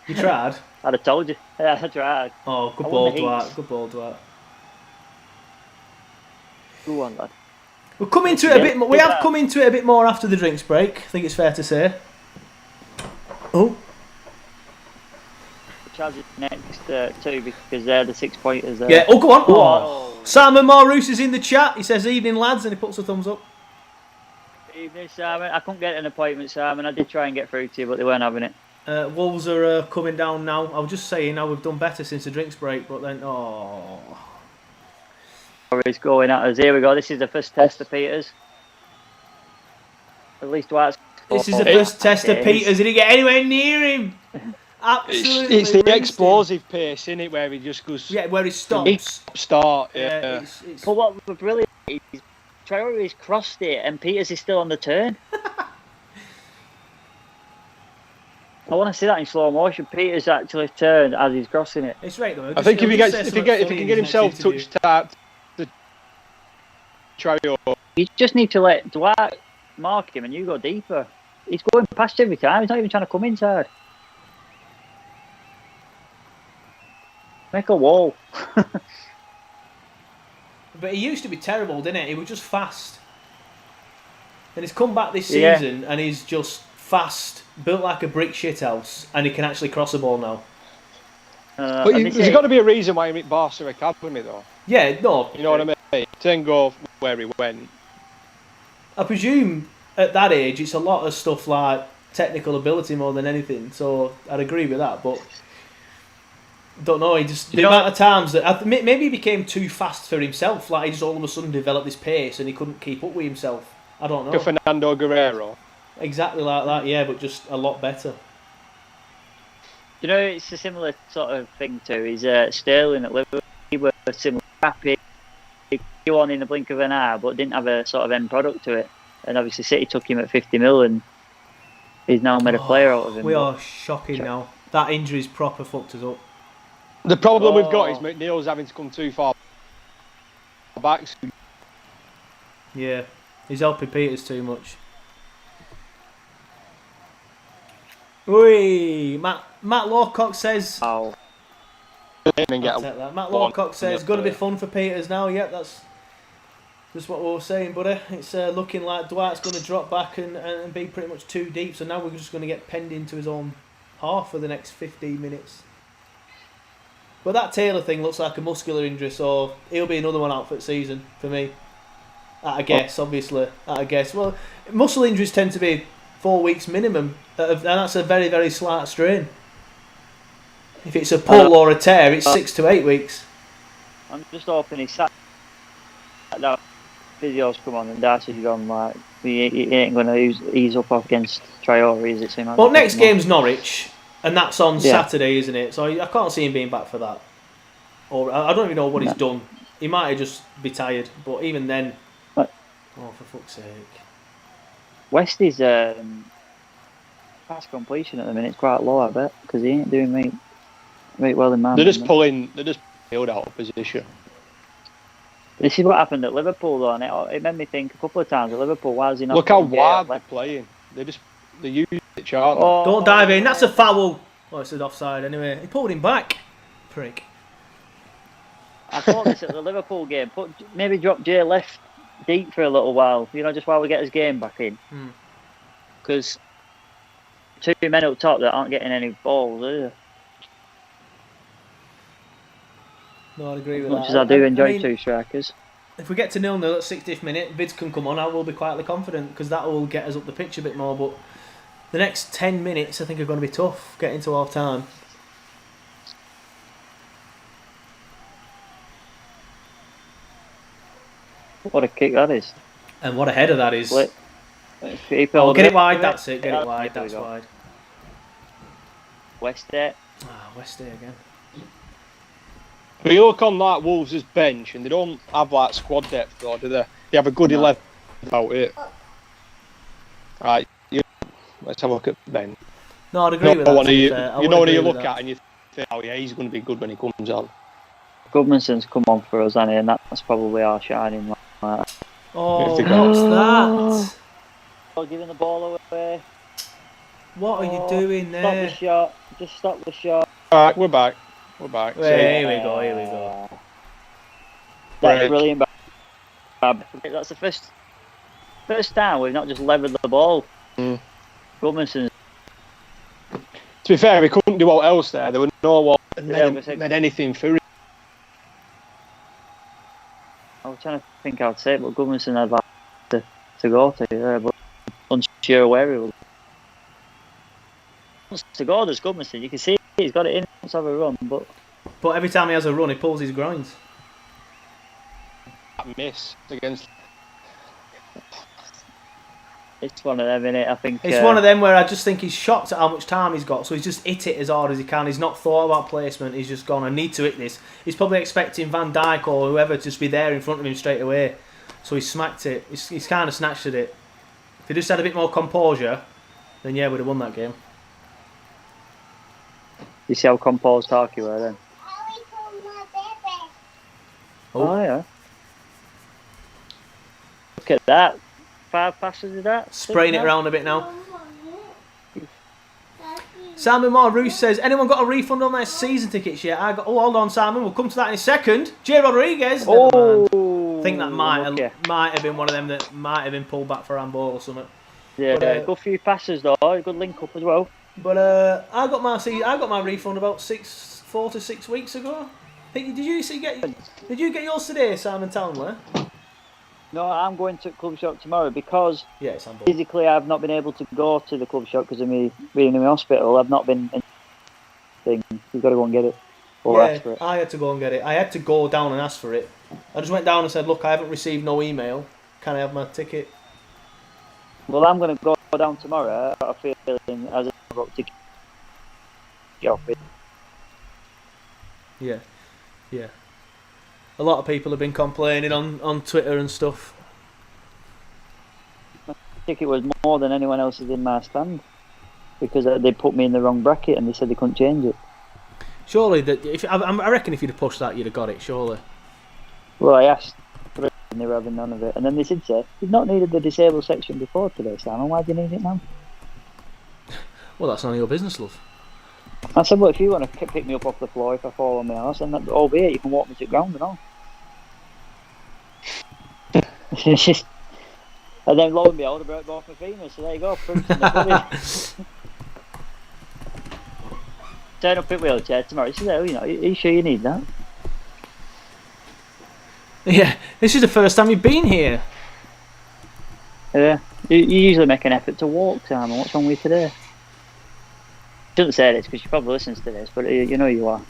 You tried? I'd have told you. Yeah, I tried. Oh, good ball, Dwight. Good ball, Dwight. Go on, lad. We'll come into it a bit more. We have come into it a bit more after the drinks break. I think it's fair to say. Oh. has his next two because they're the 6 pointers. Yeah, oh, go on. Oh. Simon Marus is in the chat. He says, evening, lads, and he puts a thumbs up. Evening, Simon. I couldn't get an appointment, Simon. I did try and get through to you, but they weren't having it. Wolves are coming down now. I was just saying how we've done better since the drinks break, but then, He's going at us. Here we go. This is the first test of Peters. At least Dwight's. This is the first test of Peters. He didn't get anywhere near him. Absolutely. It's the explosive pace, isn't it, where he just goes. Yeah, where he stops. Start. Yeah. But what was brilliant is Traore's crossed it, and Peters is still on the turn. I want to see that in slow motion. Peters actually turned as he's crossing it. It's right though. I think if he can get himself touched at the Traore. You just need to let Dwight mark him, and you go deeper. He's going past every time. He's not even trying to come inside. Make a wall. But he used to be terrible, didn't he? He was just fast. And he's come back this season and he's just fast, built like a brick shithouse, and he can actually cross a ball now. But there's got to be a reason why he went Barca Academy, though. Yeah, no. You know what I mean? To then go where he went. I presume at that age it's a lot of stuff like technical ability more than anything, so I'd agree with that, but don't know, the amount of times that maybe he became too fast for himself, like he just all of a sudden developed this pace and he couldn't keep up with himself. I don't know. Fernando Guerrero. Exactly like that, yeah, but just a lot better. You know, it's a similar sort of thing too. He's Sterling at Liverpool. He was similar, rapid, go on in the blink of an eye, but didn't have a sort of end product to it. And obviously, City took him at 50 mil, and he's now made a player out of him. We are shocking now. That injury's proper fucked us up. The problem we've got is McNeil's having to come too far back. Yeah, he's helping Peters too much. Oi, Matt Lawcock says. Oh. Matt Lawcock says, going to be fun for Peters now. Yep, that's just what we were saying, buddy. It's looking like Dwight's going to drop back and be pretty much too deep. So now we're just going to get penned into his own half for the next 15 minutes. But that Taylor thing looks like a muscular injury, so he'll be another one out for the season for me. At a guess, obviously. At a guess. Well, muscle injuries tend to be 4 weeks minimum, and that's a very, very slight strain. If it's a pull or a tear, it's 6 to 8 weeks. I'm just hoping he sat that physio's come on and Darcy's gone like he ain't going to ease up against Traore, is it? So well, next game's Norwich, and that's on Saturday, isn't it? So I can't see him being back for that. Or I don't even know what he's done. He might have just be tired, but even then, for fuck's sake. West is past completion at the minute. It's quite low, I bet, because he ain't doing very well in man. They're just pulled out of position. This is what happened at Liverpool, though, and it made me think a couple of times at Liverpool. Why is he not? Look how wide they're playing. They use it, aren't they? Don't dive in. That's a foul. Oh, it's an offside anyway. He pulled him back. Prick. I thought this at the Liverpool game. Maybe drop Jay left deep for a little while. You know, just while we get his game back in. Because 2 men up top that aren't getting any balls, are they? No, I'd agree with that. As much as I do enjoy two strikers. If we get to 0-0 at 60th minute, Vids can come on, I will be quietly confident because that will get us up the pitch a bit more. But the next 10 minutes, I think, are going to be tough getting to half time. What a kick that is. And what a header that is. Get it wide, that's it. Get it wide, that's wide. Westday. Westday again. But you look on that Wolves' bench and they don't have like squad depth, though, do they? They have a good 11 about it. Right, let's have a look at Ben. No, I'd agree with that. You know what you look at and you think, oh yeah, he's going to be good when he comes on. Gudmundsson's come on for us, hasn't he? And that's probably our shining light. Oh, what's that? Oh, giving the ball away. What are you doing there? Stop the shot. Just stop the shot. Alright, we're back. Here we go. That's brilliant. That's the first time we've not just levelled the ball. Gudmundsson. To be fair, he couldn't do what else there. There were no one Yeah, made anything for him. I was trying to think how to say it, but Gudmundsson had like to go to there, but unsure where he was. Wants to go, there's Gudmundsson. You can see he's got it in. Let's have a run, but every time he has a run, he pulls his groins. That miss against. it's one of them, innit? I think It's one of them where I just think he's shocked at how much time he's got, so he's just hit it as hard as he can. He's not thought about placement. He's just gone, I need to hit this. He's probably expecting Van Dijk or whoever to just be there in front of him straight away. So he smacked it. He's kind of snatched at it. If he just had a bit more composure, then yeah, we'd have won that game. You see how composed Tarky were then? Oh yeah. Look at that. 5 passes of that. Spraying it around a bit now. Simon Moore Roos says, anyone got a refund on their season tickets yet? I got. Oh, hold on, Simon. We'll come to that in a second. J. Rodriguez. I think that might have been one of them that might have been pulled back for handball or something. Yeah, but, good few passes though. Good link up as well. But I got my refund about 4 to 6 weeks ago. Did you get yours today, Simon Townley? No, I'm going to club shop tomorrow because it's handball. Physically I've not been able to go to the club shop because of me being in the hospital. I've not been. You've got to go and get it. Or ask for it. I had to go and get it. I had to go down and ask for it. I just went down and said, look, I haven't received no email. Can I have my ticket? Well, I'm going to go down tomorrow. I've got a feeling as I've got to get off it. Yeah. A lot of people have been complaining on Twitter and stuff. My ticket was more than anyone else's in my stand because they put me in the wrong bracket and they said they couldn't change it. Surely, I reckon if you'd have pushed that, you'd have got it, surely. Well, I asked for it and they were having none of it. And then they did say, you've not needed the disabled section before today, Simon. Why do you need it now? Well, that's none of your business, love. I said, well, if you want to pick me up off the floor if I fall on my arse, then albeit you can walk me to the ground and all. And then lo and behold, I broke both my femurs, so there you go. Proof in the pudding. Turn up in wheelchair tomorrow. She said, are you sure you need that? Yeah, this is the first time you've been here. Yeah, you usually make an effort to walk, Simon. What's wrong with you today? Shouldn't say this because she probably listens to this, but you know you are.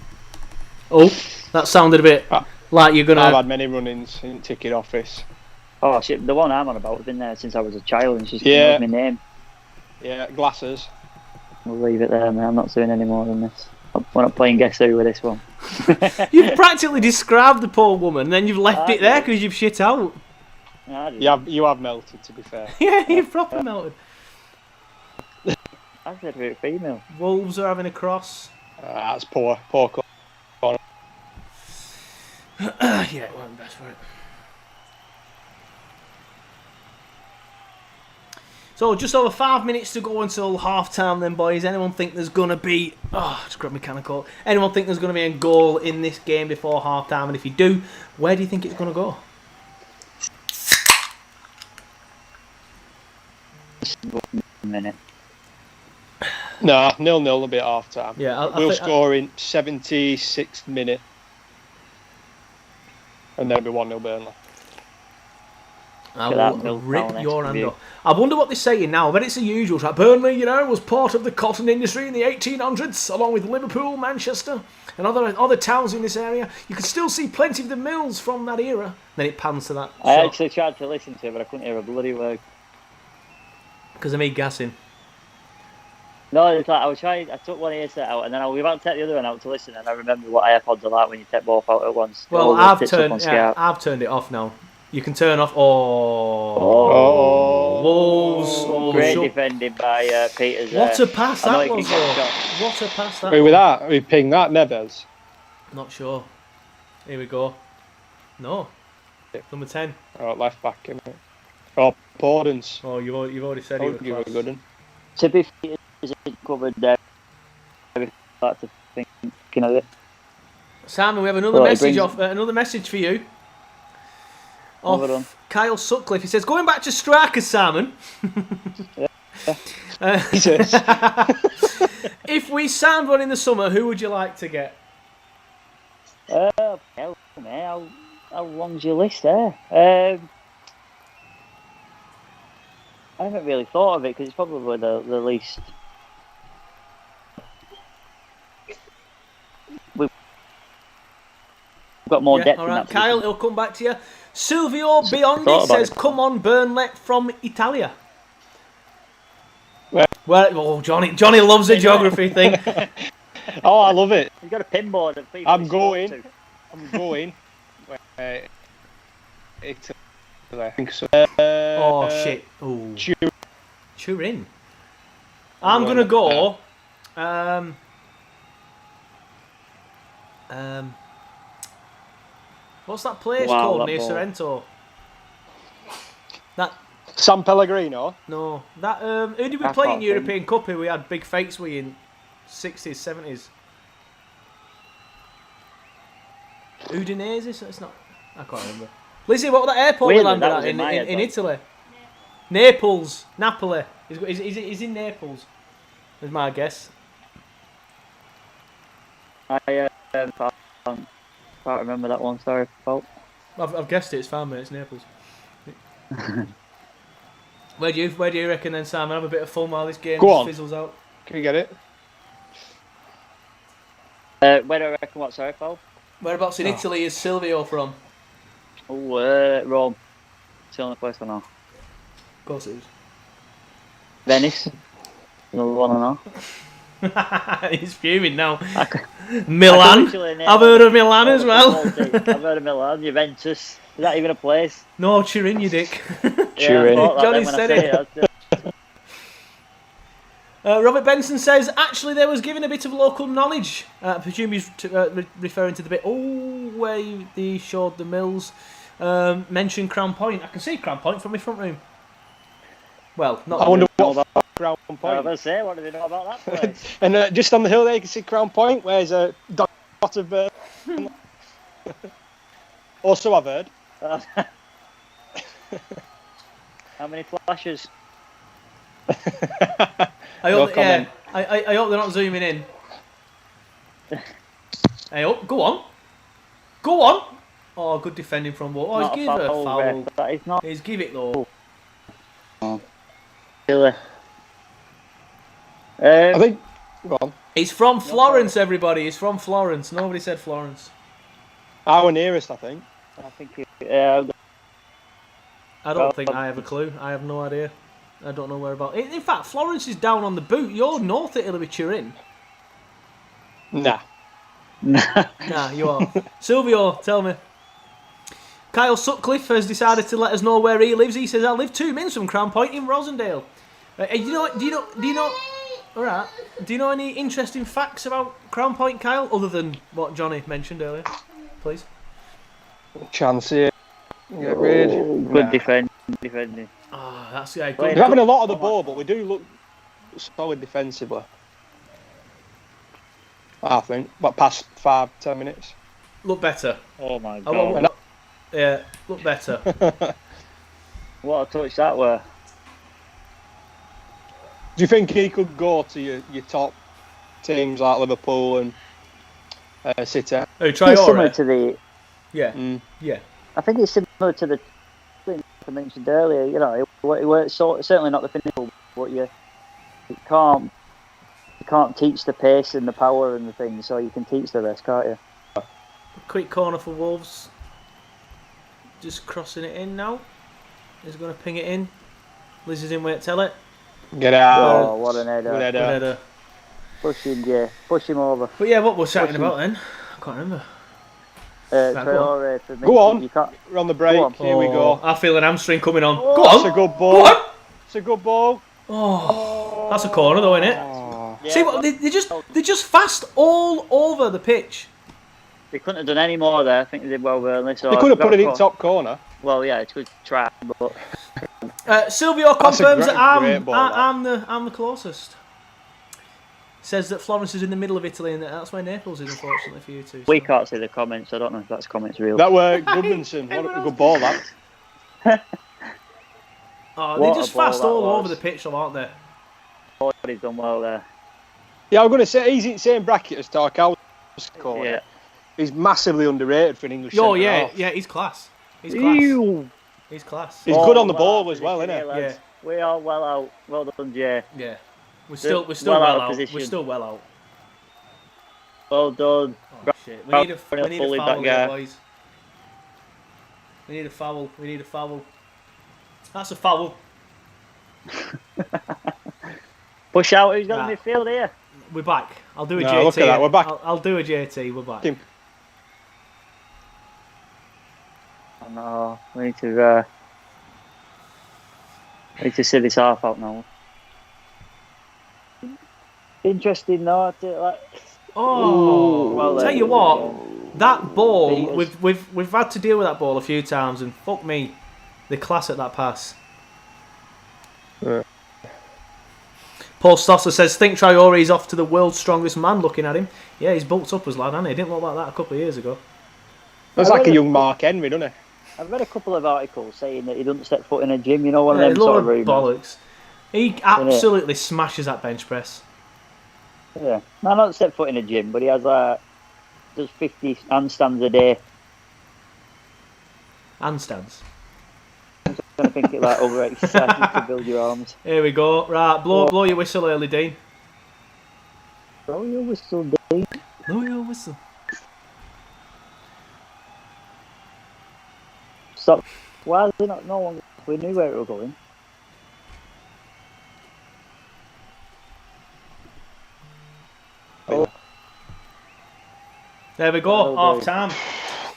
Oh, that sounded a bit like you're gonna. I've had many run-ins in ticket office. Oh shit! The one I'm on about has been there since I was a child, and she's knows my name. Yeah, glasses. We'll leave it there, man. I'm not doing any more than this. We're not playing Guess Who with this one. You've practically described the poor woman, and then you've left it there because you've shit out. You have melted, to be fair. Yeah, you've proper melted. I said we're female. Wolves are having a cross. That's poor. Yeah, it wasn't best for it. So just over 5 minutes to go until half time then, boys. Anyone think there's going to be... Oh, just grab my mechanical. Anyone think there's going to be a goal in this game before half time? And if you do, where do you think it's going to go? A minute. No, 0-0 will be at half time. Yeah, we'll score in 76th minute. And then it'll be 1-0 Burnley. I will rip your hand off. I wonder what they're saying now. I bet it's the usual. Like Burnley, was part of the cotton industry in the 1800s, along with Liverpool, Manchester, and other towns in this area. You can still see plenty of the mills from that era. Then it pans to that. I actually tried to listen to it, but I couldn't hear a bloody word. Because of me gassing. No, it's like I took one earset out, and then I was about to take the other one out to listen, and I remember what AirPods are like when you take both out at once. Well, I've turned it off now. You can turn off. Wolves. Oh, great defending by Peters. What a pass that was! What a pass that was. With that, we pinged that, Neves. Not sure. Here we go. No. Number 10. Oh, left back, isn't it? Oh, Pordens. Oh, you've already said he was a good one. To be fair, covered there. I'd like to think of it. Simon, we have another message for you. Off Kyle Sutcliffe. He says, going back to strikers, Simon. If we signed one in the summer, who would you like to get? Hell, mate, how long's your list there? I haven't really thought of it because it's probably the least. We've got more depth all in right, that Kyle, position. he'll come back to you. Silvio Biondi about says, it. "Come on, Burnley from Italia." Where? Well, Johnny loves the geography thing. Oh, I love it. You've got a pinboard of people. I'm going. Italy, I think so. Oh shit! Oh, Turin. I'm gonna go. What's that place called that near ball. Sorrento? That San Pellegrino. no, that who did we I play in can't European Cup? Who we had big fights with in 60s, 70s? Udinese? It's not. I can't remember. Lizzie, what was that airport we Weirdly, landed that at was in my head, in though. Italy? Naples, Napoli. Is in Naples? Is my guess. I can't remember that one. Sorry, fault. I've guessed it. It's fine, mate. It's Naples. Where do you reckon then, Simon? Have a bit of fun while this game Go just on. fizzles out. Can you get it? Where do I reckon what? Sorry, Paul. Whereabouts in Italy is Silvio from? Oh, Rome. It's the only place I know. Of course it is. Venice. Another one I know. He's fuming now. Milan. I've heard of Milan as well. I've heard of Milan. Juventus. Is that even a place? No, Turin, you dick. Turin. Johnny said it. Robert Benson says, actually, they was given a bit of local knowledge. I presume he's referring to the bit, where they showed the mills. Mentioned Crown Point. I can see Crown Point from my front room. Well, not. I wonder know what about Crown I was Point. going to say, what do they know about that place? And just on the hill there, you can see Crown Point, where there's a dot of. Also, I've heard. How many flashes? I No hope, comment. I hope they're not zooming in. Hey, go on. Go on. Oh, good defending from Wolf. Oh, Not he's give it a foul. ref, that is not. He's give it though. Silly. I think. Go on. He's from Florence, everybody. He's from Florence. Nobody said Florence. Our nearest, I think. I think I don't think I have a clue. I have no idea. I don't know whereabouts. In fact, Florence is down on the boot. You're north Italy with Turin. Nah. Nah, you are. Silvio, tell me. Kyle Sutcliffe has decided to let us know where he lives. He says, I live 2 minutes from Crown Point in Rosendale. Do you know? All right. Do you know any interesting facts about Crown Point, Kyle, other than what Johnny mentioned earlier? Please. Chance here. Get rid. good defending. Oh, that's good. We're having a lot of the ball, but we do look solid defensively. I think. But past 5-10 minutes. Look better. Oh my Oh, god! yeah, look better. What a touch that were. Do you think he could go to your top teams like Liverpool and City? Oh, It's similar Traore. to the. Yeah, yeah. I think it's similar to the thing I mentioned earlier. You know, it works certainly not the finish, but you can't teach the pace and the power and the things, so you can teach the rest, can't you? Quick corner for Wolves. Just crossing it in now. He's going to ping it in. Liz is in, wait, tell it. Get out. Oh, what an header! Good header. Good header. Push him over. But yeah, what we're chatting about then? I can't remember. Traore for me. Go on. You can't. We're on the break. Go on. Here we go. I feel an hamstring coming on. Oh, Go on. It's a good Go ball. on. It's a good ball. Oh, that's a corner though, isn't it? Oh. Yeah, See what they're just fast all over the pitch. They couldn't have done any more there. I think they did well, Burnley. So They could have got put it a in top corner. Well, yeah, it's a good try, but Silvio That's a confirms that great ball, that. I'm the closest. Says that Florence is in the middle of Italy and that's where Naples is, unfortunately for you two. we can't see the comments. I don't know if that's comments real. That were Goodmanson. What a good ball that. Oh, What they're just a ball fast that all was. over the pitch, though, aren't they? He's done well there. Yeah, I'm going to say he's in the same bracket as Tarkowski. Yeah. He's massively underrated for an English Oh, centre-half. yeah, he's class. He's class. Ew. He's class. He's good on the well ball out as well, position isn't here, he? lads. We are well out. Well done, Jay. Yeah. We're still well well out of out. position. We're still well out. Well done. Oh shit. We need a foul that here, guy. boys. We need a foul. We need a foul. That's a foul. Push out. Who's got Right. the midfield here? We're back. I'll do a No, JT. look at that, we're back. I'll do a JT. We're back. Oh, no, we need to see this half out now. Interesting, though. Oh, well, tell you what, that ball Peters. we've had to deal with that ball a few times, and fuck me, the class at that pass. Yeah. Paul Stosser says, think Traore's off to the world's strongest man. Looking at him, yeah, he's bulked up as lad, hasn't he? He didn't look like that a couple of years ago. That's like a young Mark Henry, doesn't he? I've read a couple of articles saying that he doesn't step foot in a gym. You know, one Yeah, of them sort of load rumours. bollocks. He absolutely smashes that bench press. Yeah, no, not step foot in a gym, but he has does 50 handstands a day. Handstands. I'm trying to think it like other exercises to build your arms. Here we go. Right, blow your whistle early, Dean. Blow your whistle, Dean. Blow your whistle. Stop. Why is there not no one? We knew where it was going. Oh, There we go. Half time.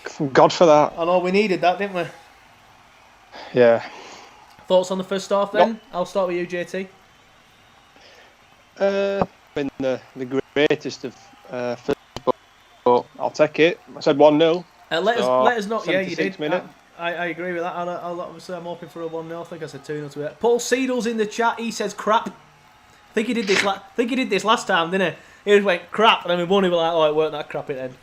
Thank God for that. I know we needed that, didn't we? Yeah. Thoughts on the first half then? I'll start with you, JT. Been the greatest of first, but I'll take it. I said 1-0. Let us know. Yeah, you 76 did. minute. I agree with that. Obviously, I'm hoping for a 1-0. I think I said 2-0 to it. Paul Siedel's in the chat. He says crap. I think he did this last time, didn't he? He just went crap, and then we won. He was like, oh, it weren't that crap at the end.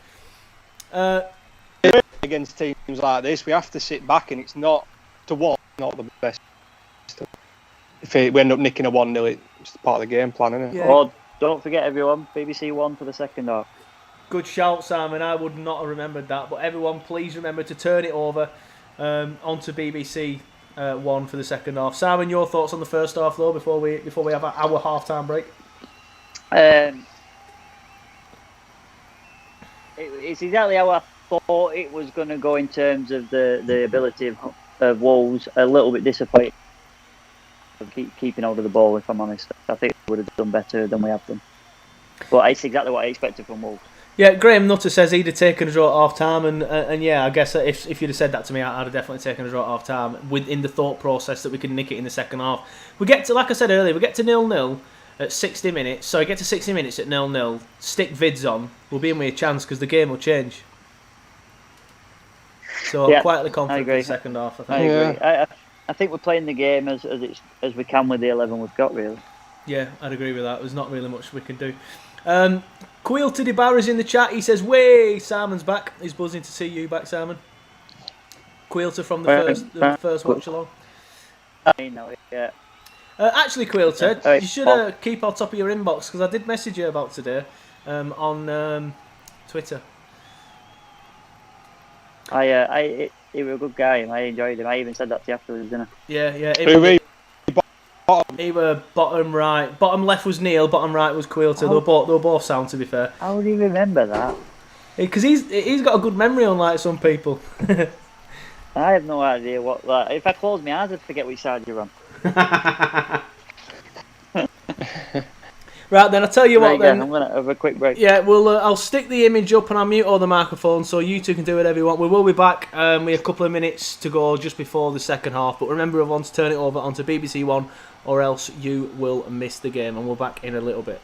Against teams like this, we have to sit back, and it's not the best. If we end up nicking a 1-0, it's part of the game plan, isn't it? Yeah. Oh, don't forget everyone. BBC One for the second half. Good shout, Simon. I would not have remembered that. But everyone, please remember to turn it over onto BBC One for the second half. Simon, your thoughts on the first half though before we have our half-time break? It's exactly how I thought it was going to go in terms of the ability of Wolves. A little bit disappointed of keeping hold of the ball, if I'm honest. I think we would have done better than we have done. But it's exactly what I expected from Wolves. Yeah, Graham Nutter says he'd have taken a draw at half time, and yeah, I guess if you'd have said that to me, I'd have definitely taken a draw at half time within the thought process that we could nick it in the second half. We get to, like I said earlier, we get to 0-0 at 60 minutes, so we get to 60 minutes at 0-0, stick vids on, we'll be in with a chance because the game will change. So Yeah, quietly confident I agree. in the second half, I think. I agree. I think we're playing the game as we can with the 11 we've got, really. Yeah, I'd agree with that. There's not really much we can do. Quilty DeBarra's in the chat. He says, "Way, Simon's back. He's buzzing to see you back, Simon." Quilter from the first watch along. I know, yeah. Actually, Quilter, Yeah. you should keep on top of your inbox because I did message you about today on Twitter. He was a good guy and I enjoyed him. I even said that to you afterwards, didn't I? Yeah. He were bottom right, bottom left was Neil, bottom right was Quilter. They were both sound, to be fair. How do you remember that? Because he's got a good memory, unlike some people. I have no idea what that. If I close my eyes, I'd forget which side you're on. Right then, I'll tell you what. Then I'm gonna have a quick break. Yeah, I'll stick the image up and I'll mute all the microphones so you two can do whatever you want. We will be back with a couple of minutes to go just before the second half. But remember, everyone, to turn it over onto BBC One, or else you will miss the game. And we're back in a little bit.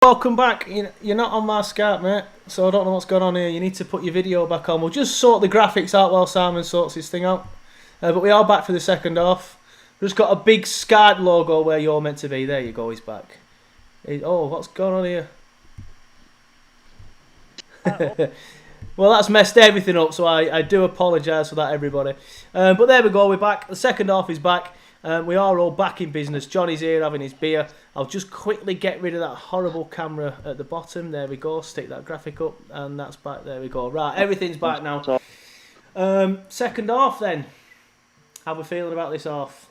welcome back. You're not on my Skype, mate, so I don't know what's going on here. You need to put your video back on. We'll just sort the graphics out while Simon sorts his thing out. But we are back for the second half. We've just got a big Skype logo where you're meant to be. There you go, he's back. Oh, what's going on here? Well, that's messed everything up, so I do apologise for that, everybody. But there we go, we're back. The second half is back. We are all back in business. Johnny's here having his beer. I'll just quickly get rid of that horrible camera at the bottom. There we go. Stick that graphic up, and that's back. There we go. Right, everything's back now. Second half then. How are we feeling about this half?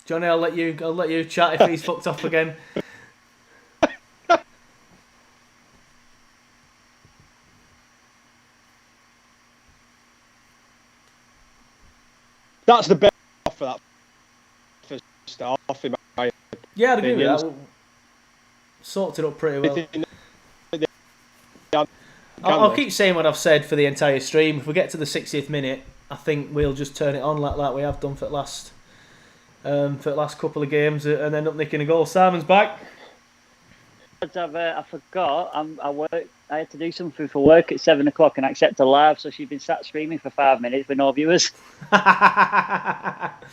Johnny, I'll let you chat if he's fucked off again. That's the best for that first half, in my opinion. Yeah, I'd agree with that. Sorted it up pretty well. I'll keep saying what I've said for the entire stream. If we get to the 60th minute, I think we'll just turn it on like we have done for the last couple of games and end up nicking a goal. Simon's back. I forgot. I had to do something for work at 7 o'clock and accept a live, so she's been sat streaming for 5 minutes with no viewers.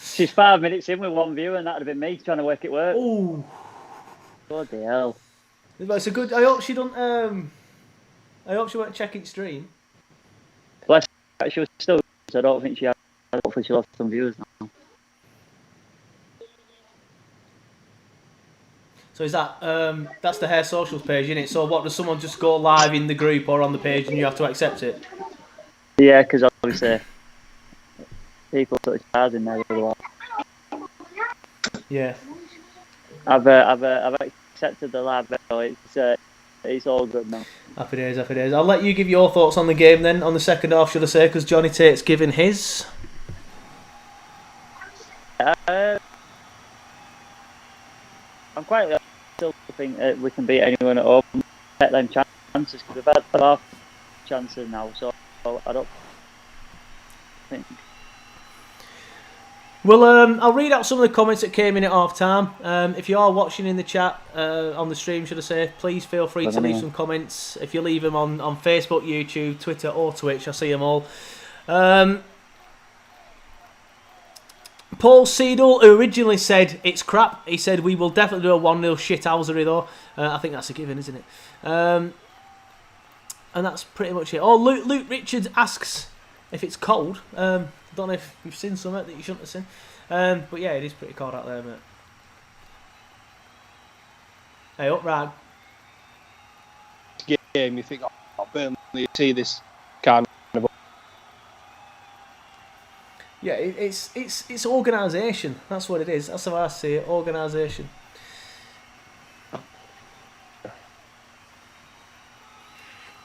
She's 5 minutes in with one viewer, and that'd have been me trying to make it work. Ooh. Bloody hell. It's a good. I hope she don't. I hope she won't check each stream. Bless her, she was still. So I don't think she had. Hopefully she lost some viewers now. So is that that's the Hair Socials page, isn't it? So what, does someone just go live in the group or on the page and you have to accept it? Yeah, because obviously people put stars in there otherwise. Yeah. I've accepted the live, so it's all good now. Happy days, happy days. I'll let you give your thoughts on the game then, on the second half, should I say, because Johnny Tate's given his. I'm quite still think we can beat anyone at home. Take them chances because we've had half chances now, so I don't think. Well, I'll read out some of the comments that came in at half time. If you are watching in the chat on the stream, should I say, please feel free to leave some comments. If you leave them on Facebook, YouTube, Twitter, or Twitch, I see them all. Paul Seedle, who originally said it's crap, he said we will definitely do a 1-0 shithousery though. I think that's a given, isn't it? And that's pretty much it. Oh, Luke Richards asks if it's cold. Don't know if you've seen something that you shouldn't have seen. But yeah, it is pretty cold out there, mate. Hey, up, right. Game, you think, oh, Burnley, you see this kind of. Yeah, it's organisation. That's what it is. That's how I see it. Organisation.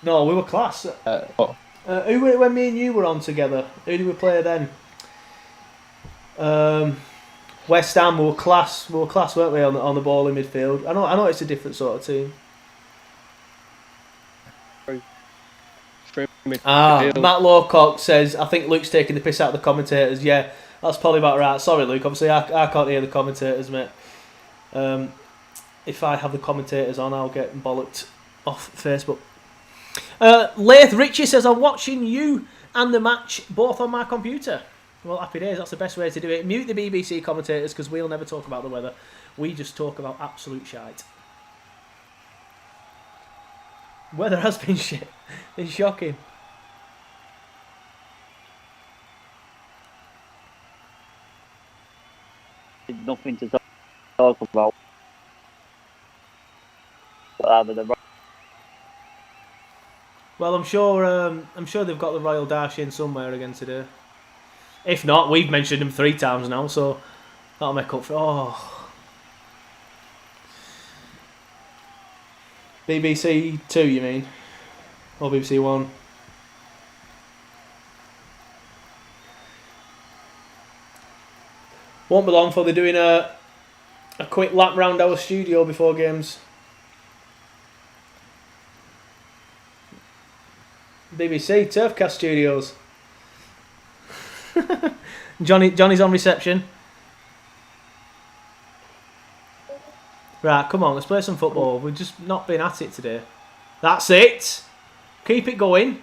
No, we were class. Who were it when me and you were on together? Who did we play then? West Ham. We were class. We were class, weren't we, on the ball in midfield? I know. It's a different sort of team. Matt Lowcock says, I think Luke's taking the piss out of the commentators. Yeah, that's probably about right. Sorry, Luke. Obviously, I can't hear the commentators, mate. If I have the commentators on, I'll get bollocked off Facebook. Laith Richie says, I'm watching you and the match both on my computer. Well, happy days. That's the best way to do it. Mute the BBC commentators because we'll never talk about the weather. We just talk about absolute shite. Weather has been shit. It's shocking. Nothing to talk about. Well, I'm sure they've got the Royal Dash in somewhere again today. If not, we've mentioned them 3 times now, so that'll make up for. Oh, BBC 2, you mean? Or BBC 1? Won't be long before they're doing a quick lap round our studio before games. BBC TurfCast studios. Johnny's on reception. Right, come on, let's play some football. We've just not been at it today. That's it. Keep it going.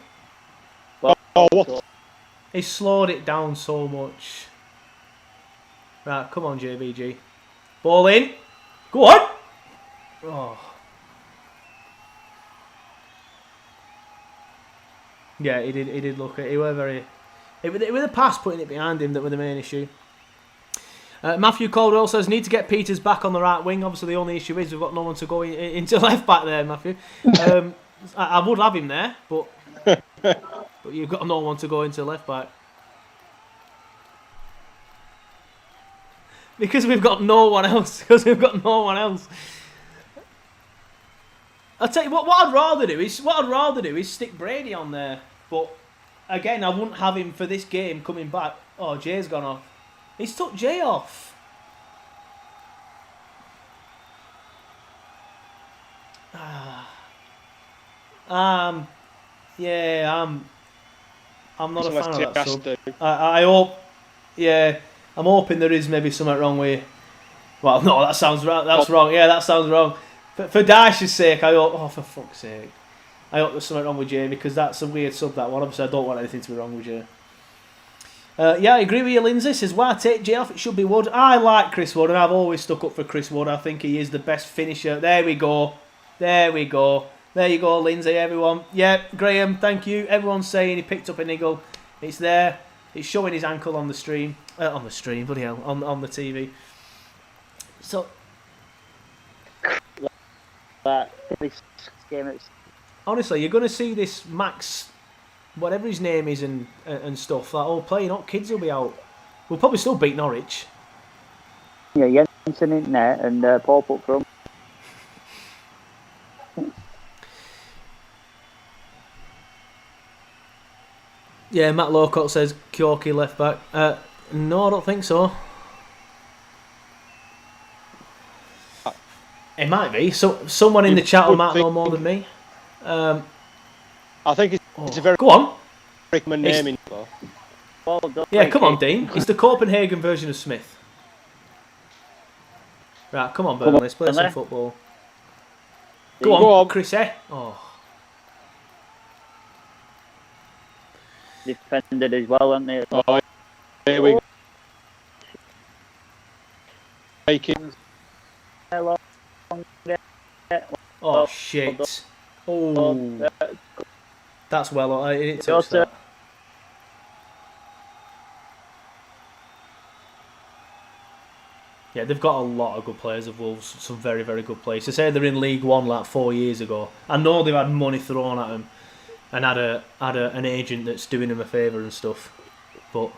Oh, what? He slowed it down so much. Right, come on, JBG. Ball in. Go on. Oh. Yeah, he did look at. He were very. It was the pass putting it behind him that were the main issue. Matthew Caldwell says need to get Peters back on the right wing. Obviously, the only issue is we've got no one to go into left back there, Matthew. I would have him there, but you've got no one to go into left back because we've got no one else. I'll tell you what I'd rather do is stick Brady on there, but again, I wouldn't have him for this game coming back. Oh, Jay's gone off. He's took Jay off. Yeah, I'm not a fan of that sub. I hope. Yeah, I'm hoping there is maybe something wrong with. Well, no, that sounds right. That's wrong. Yeah, that sounds wrong. For Dash's sake, I hope. Oh, for fuck's sake, I hope there's something wrong with Jay because that's a weird sub. That one. Obviously, I don't want anything to be wrong with Jay. Yeah, I agree with you, Lindsay. Says, why take Jay off? It should be Wood. I like Chris Wood, and I've always stuck up for Chris Wood. I think he is the best finisher. There we go. There you go, Lindsay, everyone. Yeah, Graham, thank you. Everyone's saying he picked up a niggle. It's there. It's showing his ankle on the stream. Bloody hell, on the TV. So... This game, honestly, you're going to see this Max... whatever his name is and stuff, that all playing, not kids will be out. We'll probably still beat Norwich. Yeah, Jensen in there and Paul up front. Yeah, Matt Lowcott says Kyoki left back. No, I don't think so. It might be. So someone in the chat might know more than me. I think it's a very go on. recommend naming. Yeah, come on, Dean. It's the Copenhagen version of Smith. Right, come on, Burnley. Let's play some football. Go on, Chris. Oh. Defended as well, aren't they? Oh, here we go. Making. Oh shit! Oh, that's well. I didn't touch that. Yeah, they've got a lot of good players of Wolves. Some very, very good players. They say they're in League One like 4 years ago. I know they've had money thrown at them and had an agent that's doing them a favour and stuff, but.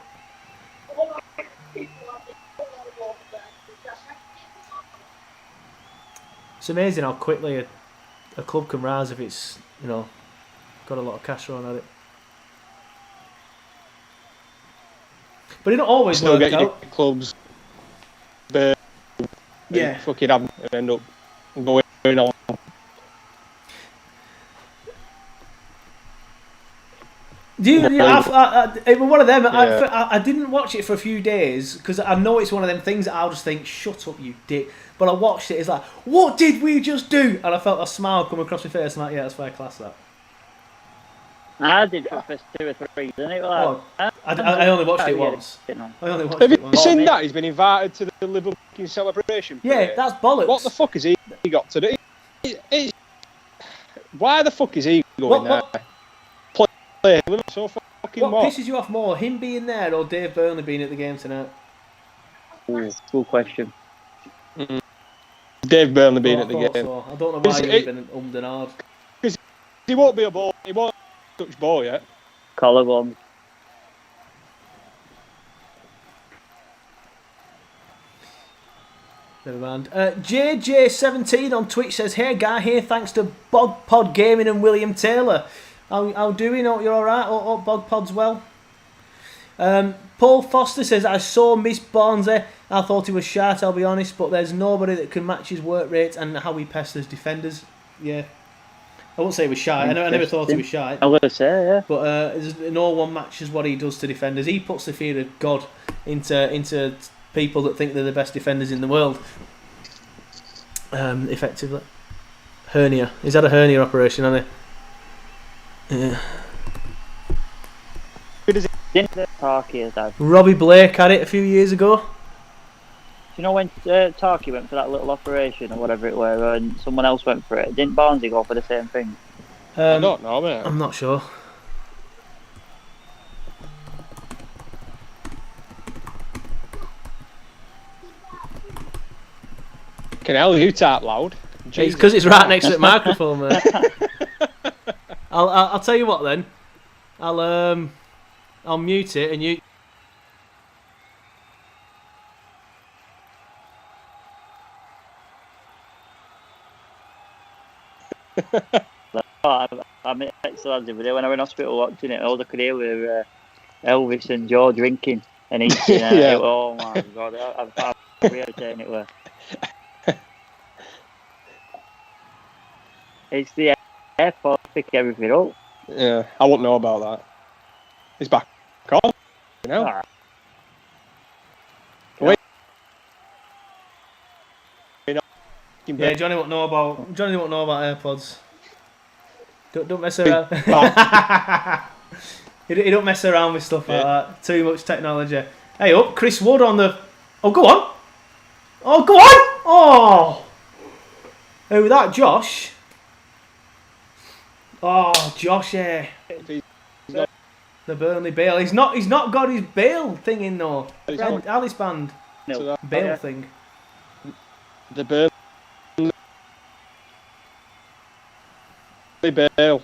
It's amazing how quickly a club can rise if it's, got a lot of cash thrown at it. But it don't always work out. Clubs, yeah, fucking up and end up going on. One of them. Yeah. I didn't watch it for a few days because I know it's one of them things that I'll just think, shut up, you dick. But I watched it. It's like, what did we just do? And I felt a smile come across my face. I'm like, yeah, that's fair class. That. I did for the first 2 or 3, didn't it? Like, I only watched it once. Have you seen that? He's been invited to the Liverpool celebration. Yeah, that's bollocks. What the fuck has he got to do? Why the fuck is he going there? Play so fucking what pisses you off more, him being there or Dave Burnley being at the game tonight? Ooh, good question. Dave Burnley being at the game. So. I don't know why you even ummed and hard. Because he won't be a ball. He won't touch ball yet. Collarbone. Never mind. JJ17 on Twitch says, hey guy here, thanks to Bog Pod Gaming and William Taylor. How doing? Hope you're alright. Hope Bog Pod's well. Paul Foster says, I saw Miss Barnsley. I thought he was shite, I'll be honest, but there's nobody that can match his work rate and how he pesters defenders. Yeah. I won't say he was shite. I never thought he was shite. I would say, yeah. But no one matches what he does to defenders. He puts the fear of God into people that think they're the best defenders in the world. effectively. Hernia. He's had a hernia operation, hasn't he? Yeah. Who does it? Didn't the Tarky has had? Robbie Blake had it a few years ago. Do you know when Tarky went for that little operation or whatever it was, and someone else went for it? Didn't Barnsley go for the same thing? I don't know, mate. I'm not sure. Can hell you tap loud? It's because it's right next to the microphone, mate. I'll tell you what then. I'll mute it and you. I met the lads the other day when I went in hospital watching it. All I could hear were Elvis and Joe drinking and eating. Yeah. Oh my god, I'm irritating it were. It's the airport pick everything up. Yeah, I wouldn't know about that. He's back on. You know. Alright. Wait. Yeah, Johnny won't know about AirPods. Don't mess around. He don't mess around with stuff like that. Too much technology. Hey up, Chris Wood on the. Oh, go on. Oh, go on. Oh. Who was that, Josh? Oh, Josh, yeah. The Burnley Bale. He's not got his Bale thing in though. Alice Band. No. Bale thing. The Burnley Bale.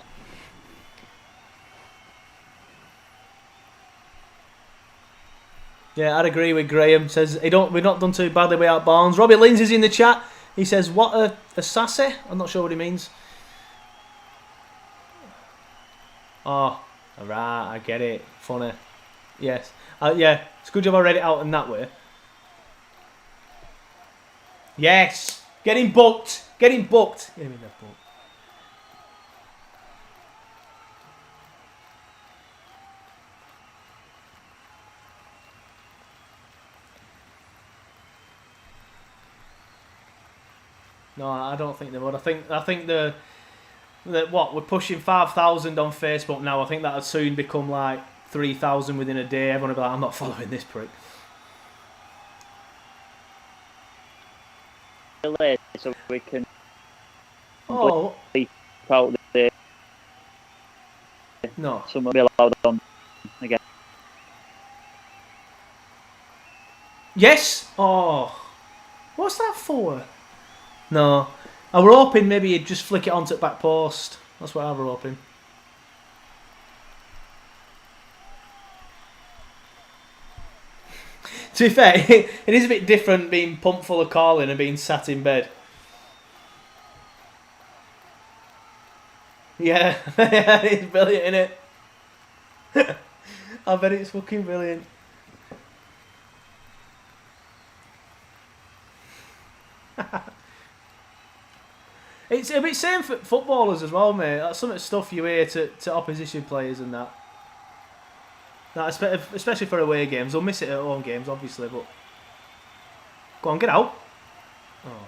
Yeah, I'd agree with Graham. Says we're not done too badly without Barnes. Robbie Lindsay's in the chat. He says, "What a sassy." I'm not sure what he means. Oh, right, I get it. Funny. Yes. Yeah, it's a good job I read it out in that way. Yes. Getting booked. Getting booked. Get him in that book. No, I don't think they would. I think the what we're pushing 5,000 on Facebook now. I think that'll soon become like 3,000 within a day. Everyone will be like, I'm not following this prick. So we can Oh out the no. someone will be allowed on again. Yes. Oh, what's that for? No, I were hoping maybe you'd just flick it onto the back post. That's what I were hoping. To be fair, it is a bit different being pumped full of calling and being sat in bed. Yeah, it's brilliant, isn't it? I bet it's fucking brilliant. It's a bit same for footballers as well, mate. That's some of the stuff you hear to opposition players and that. Especially for away games. They'll miss it at home games, obviously, but... Go on, get out. Oh.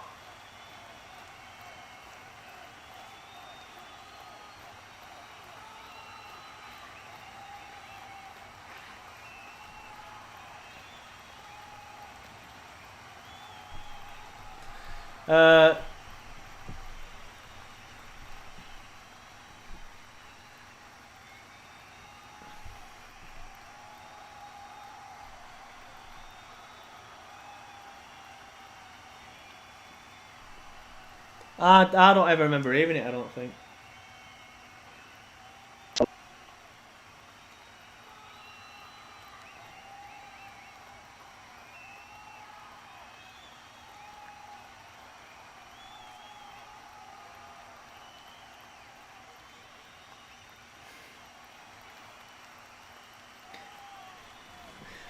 I don't ever remember hearing it, I don't think.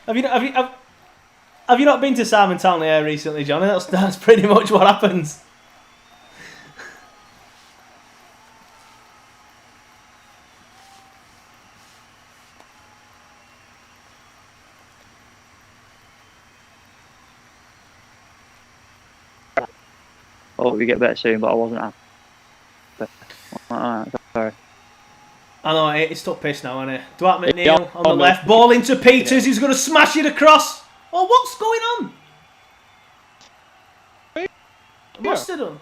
Have you not been to Simon Townley Air recently, Johnny? That's pretty much what happens. hope you get better soon, but I wasn't happy. Alright, sorry. I know, it's tough piss now, isn't it? Dwight McNeil on the left, ball into Peters, he's going to smash it across. Oh, what's going on? What's he done?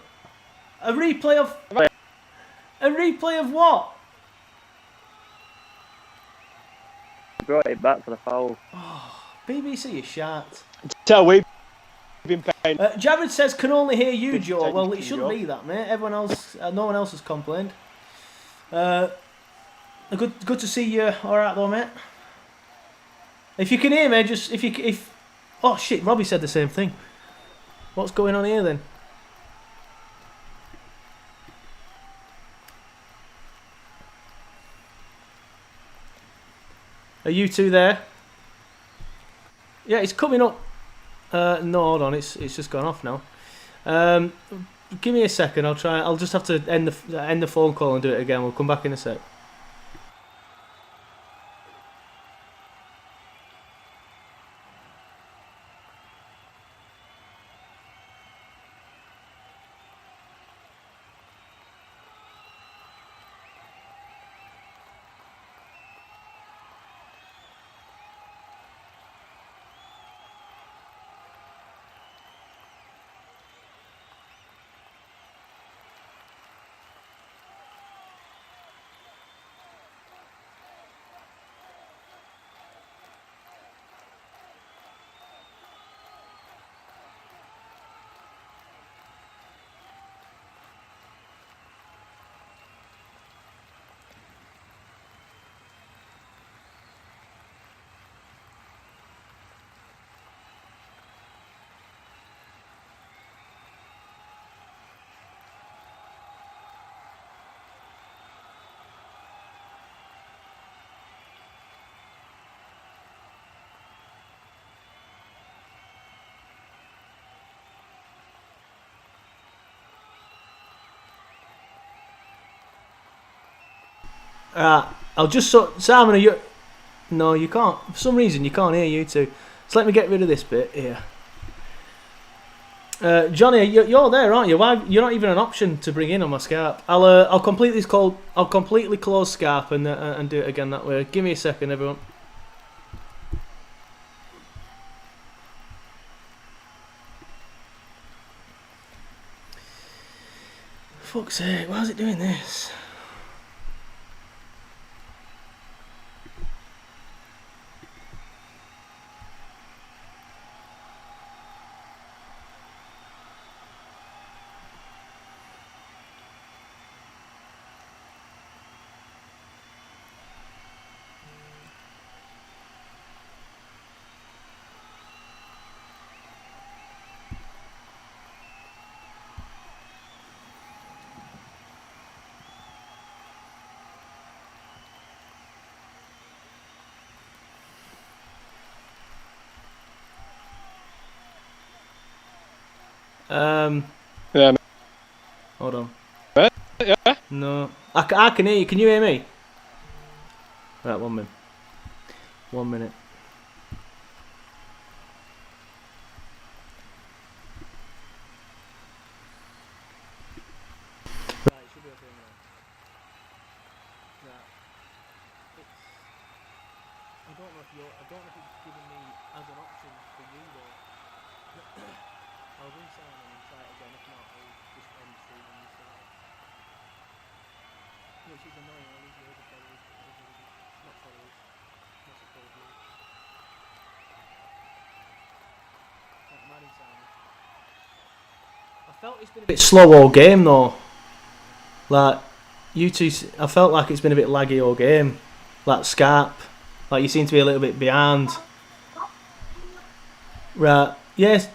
A replay of what? Brought it back for the foul. Oh, BBC, you shat. Tell we've been paying. Jared says, can only hear you, Joe. Well, it shouldn't be that, mate. Everyone else, no one else has complained. Good to see you. All right, though, mate. If you can hear me, if oh shit, Robbie said the same thing. What's going on here then? Are you two there? Yeah, it's coming up. No, hold on, it's just gone off now. Give me a second. I'll just have to end the phone call and do it again. We'll come back in a sec. I'll just Simon, are you? No, you can't. For some reason, you can't hear you two. So let me get rid of this bit here. Johnny, you're there, aren't you? Why you're not even an option to bring in on my Skype? I'll complete this call. I'll completely close Skype and do it again that way. Give me a second, everyone. Fuck's sake! Why is it doing this? Yeah. Hold on. Yeah. No, I can hear you. Can you hear me? Right, 1 minute. 1 minute. Right, it should be okay now. Right. I don't know if it's giving me as an option for you though. I'll ring Simon and try it again. If not, I'll just end streaming this out. Which is annoying. I'll lose loads of followers. Not followers. Not supporters. Not Maddie Simon. I felt it's been a bit slow all game though. Like you two, I felt like it's been a bit laggy all game. Like Skype. Like you seem to be a little bit behind. Right. Yes.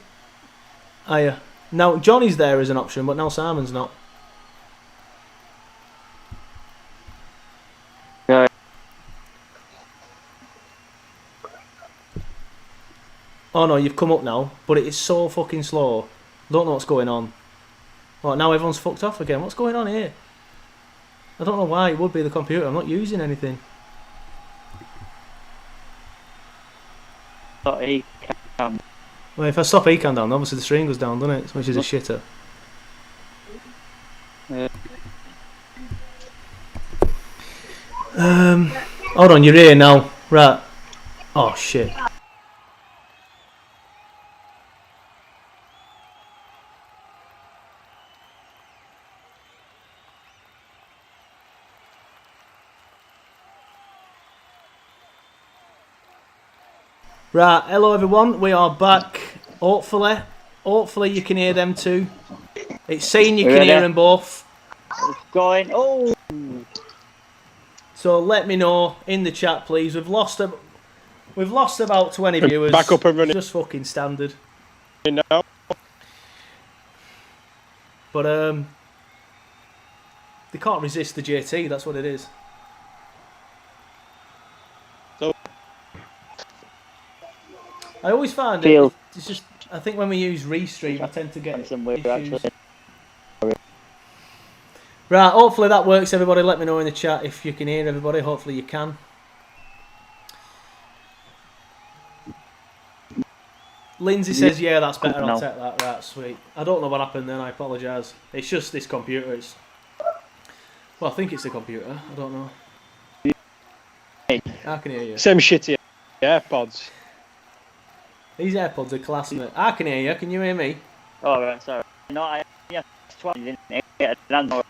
Now Johnny's there as an option, but now Simon's not. Yeah. Oh no, you've come up now, but it is so fucking slow. Don't know what's going on. Well, now everyone's fucked off again. What's going on here? I don't know why. It would be the computer. I'm not using anything. He can. Well, if I stop Econ down, obviously the stream goes down, doesn't it? Which is a shitter. Hold on, you're here now. Right. Oh, shit. Right, hello everyone, we are back. Hopefully you can hear them too. It's saying you can hear them both. It's going. Oh. So let me know in the chat, please. We've lost about 20 viewers. Back up and running. Just fucking standard. Now. But they can't resist the JT. That's what it is. So. I always find it's just. I think when we use Restream, I tend to get some weird issues. actually. Right, hopefully that works, everybody. Let me know in the chat if you can hear everybody. Hopefully you can. Lindsay says, yeah, that's better. I'll take that. Right, sweet. I don't know what happened then. I apologise. It's just this computer. Well, I think it's the computer. I don't know. I can hear you. Same shitty AirPods. These AirPods are class, mate. I can hear you. Can you hear me? Oh, right, sorry. No, didn't get a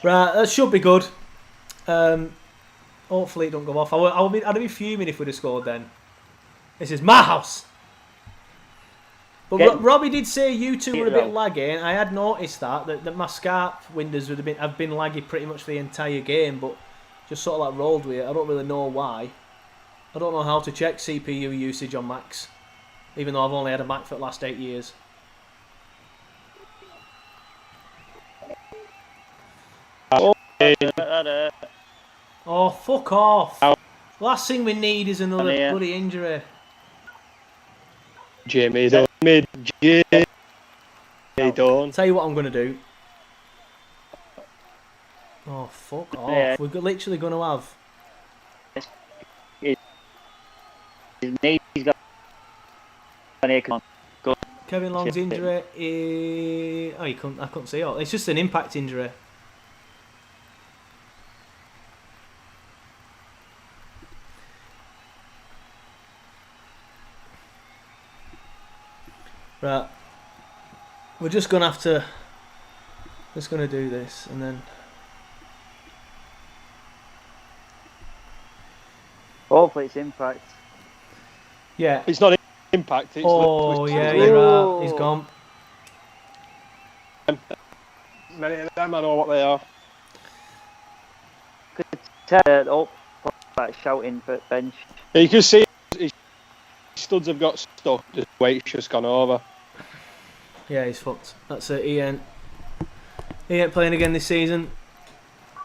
Right, that should be good. Hopefully it don't go off. I'd be fuming if we'd have scored then. This is my house. But Robbie did say you two were a bit laggy, and I had noticed that my Skype windows have been laggy pretty much for the entire game, but just sort of like rolled with it. I don't really know why. I don't know how to check CPU usage on Macs, even though I've only had a Mac for the last 8 years. Oh, fuck off. Last thing we need is another bloody injury. Jamie, don't. Tell you what I'm going to do. Oh, fuck off. Yeah. We're literally going to have... Kevin Long's injury is... I couldn't see it. It's just an impact injury. Right, we're just gonna have to. Just gonna do this and then. Hopefully it's impact. Yeah. It's not impact. It's yeah, you're right. He's gone. Many of them, I know what they are. Could tell like shouting for bench. You can see his studs have got stuck. The weight's just gone over. Yeah, he's fucked. That's it. He ain't playing again this season.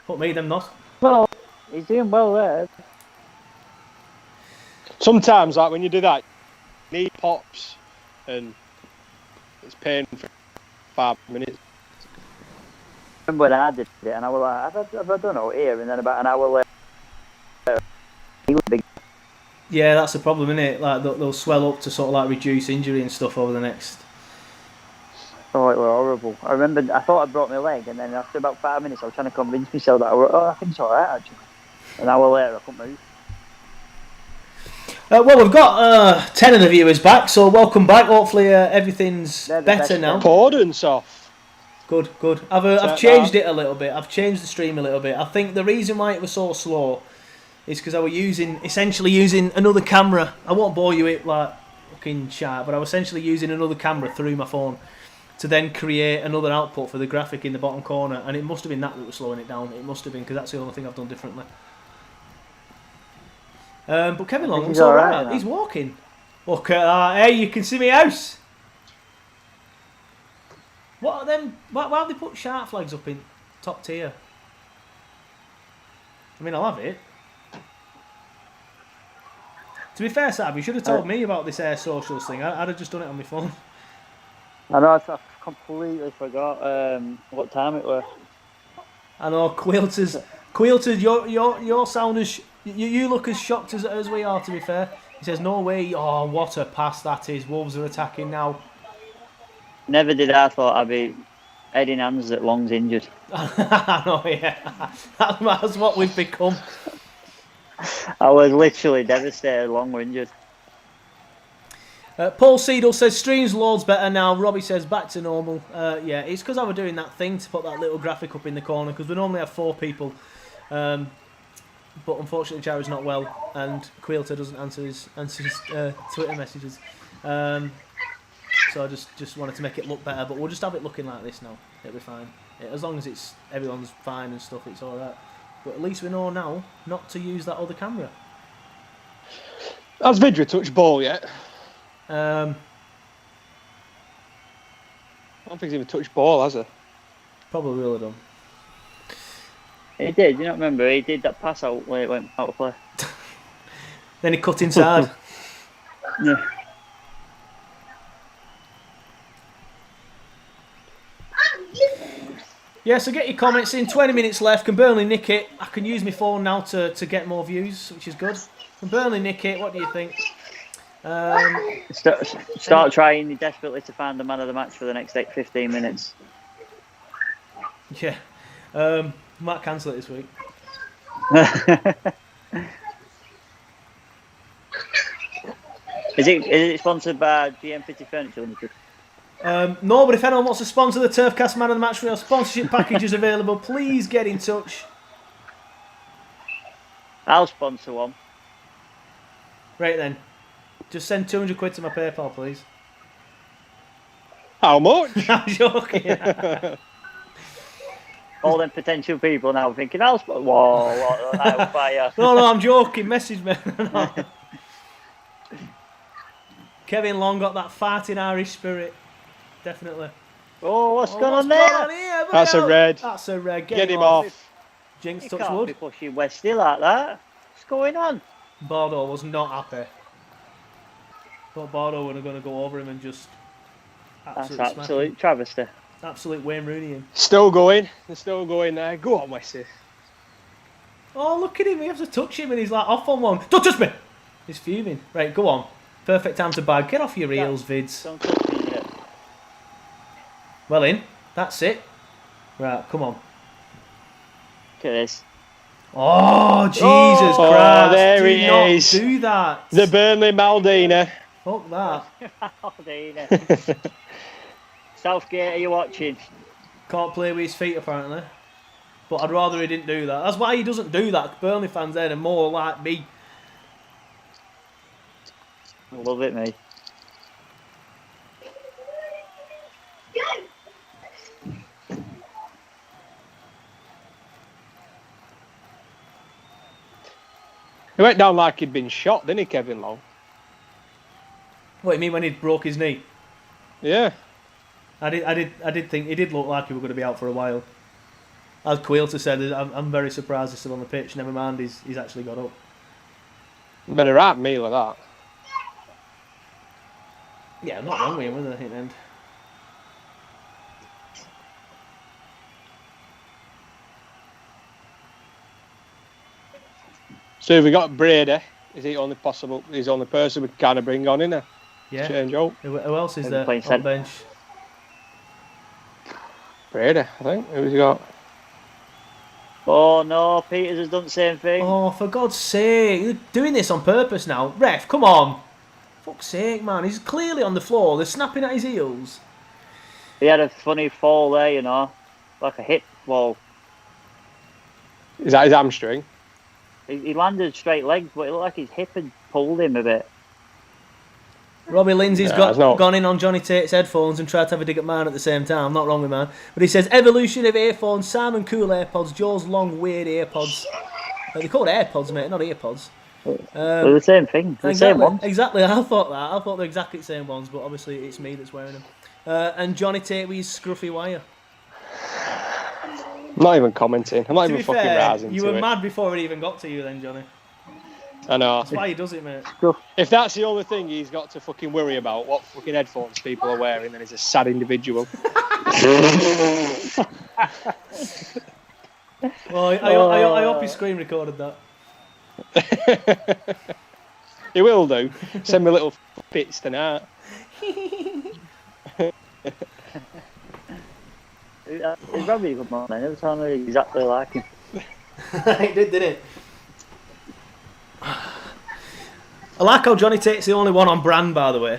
Fuck me, them not. Well, he's doing well there. Sometimes, like when you do that, knee pops and it's pain for 5 minutes. I remember when I did it, and I was like, have I done out here? And then about an hour later, he was big. Yeah, that's the problem, isn't it? Like they'll swell up to sort of like reduce injury and stuff over the next. Oh, it was horrible. I remember I thought I broke my leg, and then after about 5 minutes, I was trying to convince myself that I think it's alright actually. An hour later, I couldn't move. Well, we've got 10 of the viewers back, so welcome back. Hopefully everything's better now. Accordance off. Good. I've changed it a little bit. I've changed the stream a little bit. I think the reason why it was so slow is because I was essentially using another camera. I won't bore you with like fucking chat, but I was essentially using another camera through my phone to then create another output for the graphic in the bottom corner, and it must have been that was slowing it down. It must have been, because that's the only thing I've done differently. But Kevin Long looks alright. He's walking. Look at that. Hey, you can see my house. What are them? Why have they put shark flags up in top tier? I mean, I'll have it. To be fair, Sab, you should have told me about this Air Socials thing. I'd have just done it on my phone. I know, I completely forgot what time it was. I know, Quilters, your sound is... You look as shocked as we are, to be fair. He says, no way. Oh, what a pass that is. Wolves are attacking now. Never did I thought I'd be head in hands that Long's injured. I know, yeah. That's what we've become. I was literally devastated. Long were injured. Paul Seidel says streams loads better now. Robbie says back to normal. Yeah, it's because I was doing that thing to put that little graphic up in the corner because we normally have 4 people. But unfortunately Jared's not well and Quilter doesn't answer his Twitter messages. So I just wanted to make it look better, but we'll just have it looking like this now. It'll be fine. As long as everyone's fine and stuff, it's alright. But at least we know now not to use that other camera. Has Vidra touched ball yet? I don't think he's even touched ball, has he? Probably will have done. He did, you don't remember? He did that pass out when it went out of play. Then he cut inside. Yeah. Yeah, so get your comments in. 20 minutes left. Can Burnley nick it? I can use my phone now to get more views, which is good. Can Burnley nick it? What do you think? Start trying desperately to find the man of the match for the next 15 minutes. Yeah. Might cancel it this week. Is it sponsored by GM Fitty Furniture Limited? No, but if anyone wants to sponsor the TurfCast Man of the Match, we have sponsorship packages available. Please get in touch. I'll sponsor one. Right then. Just send 200 quid to my PayPal, please. How much? I'm joking. All them potential people now thinking, I'll sponsor. Whoa, hellfire. No, I'm joking. Message me. Kevin Long got that farting Irish spirit. Definitely. Oh, what's going on there? Here? That's a red. That's a red. Get him off. Jinx, You touch can't wood. be pushing Westy like that. What's going on? Bordeaux was not happy. Thought Bordeaux were going to go over him and just That's absolute absolute travesty. Absolute Wayne Rooney him. Still going. They're still going there. Go on, Westy. Oh, look at him. He has to touch him and he's like off on one. Don't touch me! He's fuming. Right, go on. Perfect time to bag. Get off your heels, vids. Don't touch me yet. Well in. That's it. Right, come on. Look at this. Oh, Jesus Christ. there Do he not is. do that. The Burnley Maldini. Fuck that. Oh, Dana. Southgate, are you watching? Can't play with his feet, apparently. But I'd rather he didn't do that. That's why he doesn't do that. Burnley fans there are more like me. Love it, mate. He went down like he'd been shot, didn't he, Kevin Long? What, you mean when he broke his knee? Yeah. I did think he did look like he was going to be out for a while. As Quilter said, I'm very surprised he's still on the pitch. Never mind, he's actually got up. Better wrap me like that. Yeah, I'm not wrong with him, was I think then. So have we got Brady? Is he only possible? He's the only person we can kind of bring on, isn't he? Yeah. Change out. Who else is there Playing on the bench? Brady, I think. Who's he got? Oh no, Peters has done the same thing. Oh, for God's sake. You're doing this on purpose now. Ref, come on. Fuck's sake, man. He's clearly on the floor. They're snapping at his heels. He had a funny fall there, you know, like a hip wall. Is that his hamstring? He landed straight legs, but it looked like his hip had pulled him a bit. Robbie Lindsay's Yeah, gone in on Johnny Tate's headphones and tried to have a dig at mine at the same time. Not wrong with man. But he says, evolution of earphones, Simon Cool AirPods, Joe's long weird AirPods. They're called AirPods, mate, not earpods. They're the same thing. The same one. Exactly, I thought that. I thought they're exactly the same ones, but obviously it's me that's wearing them. And Johnny Tate with his scruffy wire. I'm not even commenting. I'm not To even be fucking fair, rising you to were it. mad before it even got to you then, Johnny. I know. That's why he does it, mate. If that's the only thing he's got to fucking worry about, what fucking headphones people are wearing, then he's a sad individual. Well, I hope his screen recorded that. He will do. Send me little bits tonight. It's probably a good man. I never told me exactly like him. It did, didn't it? I like how Johnny Tate's the only one on brand, by the way.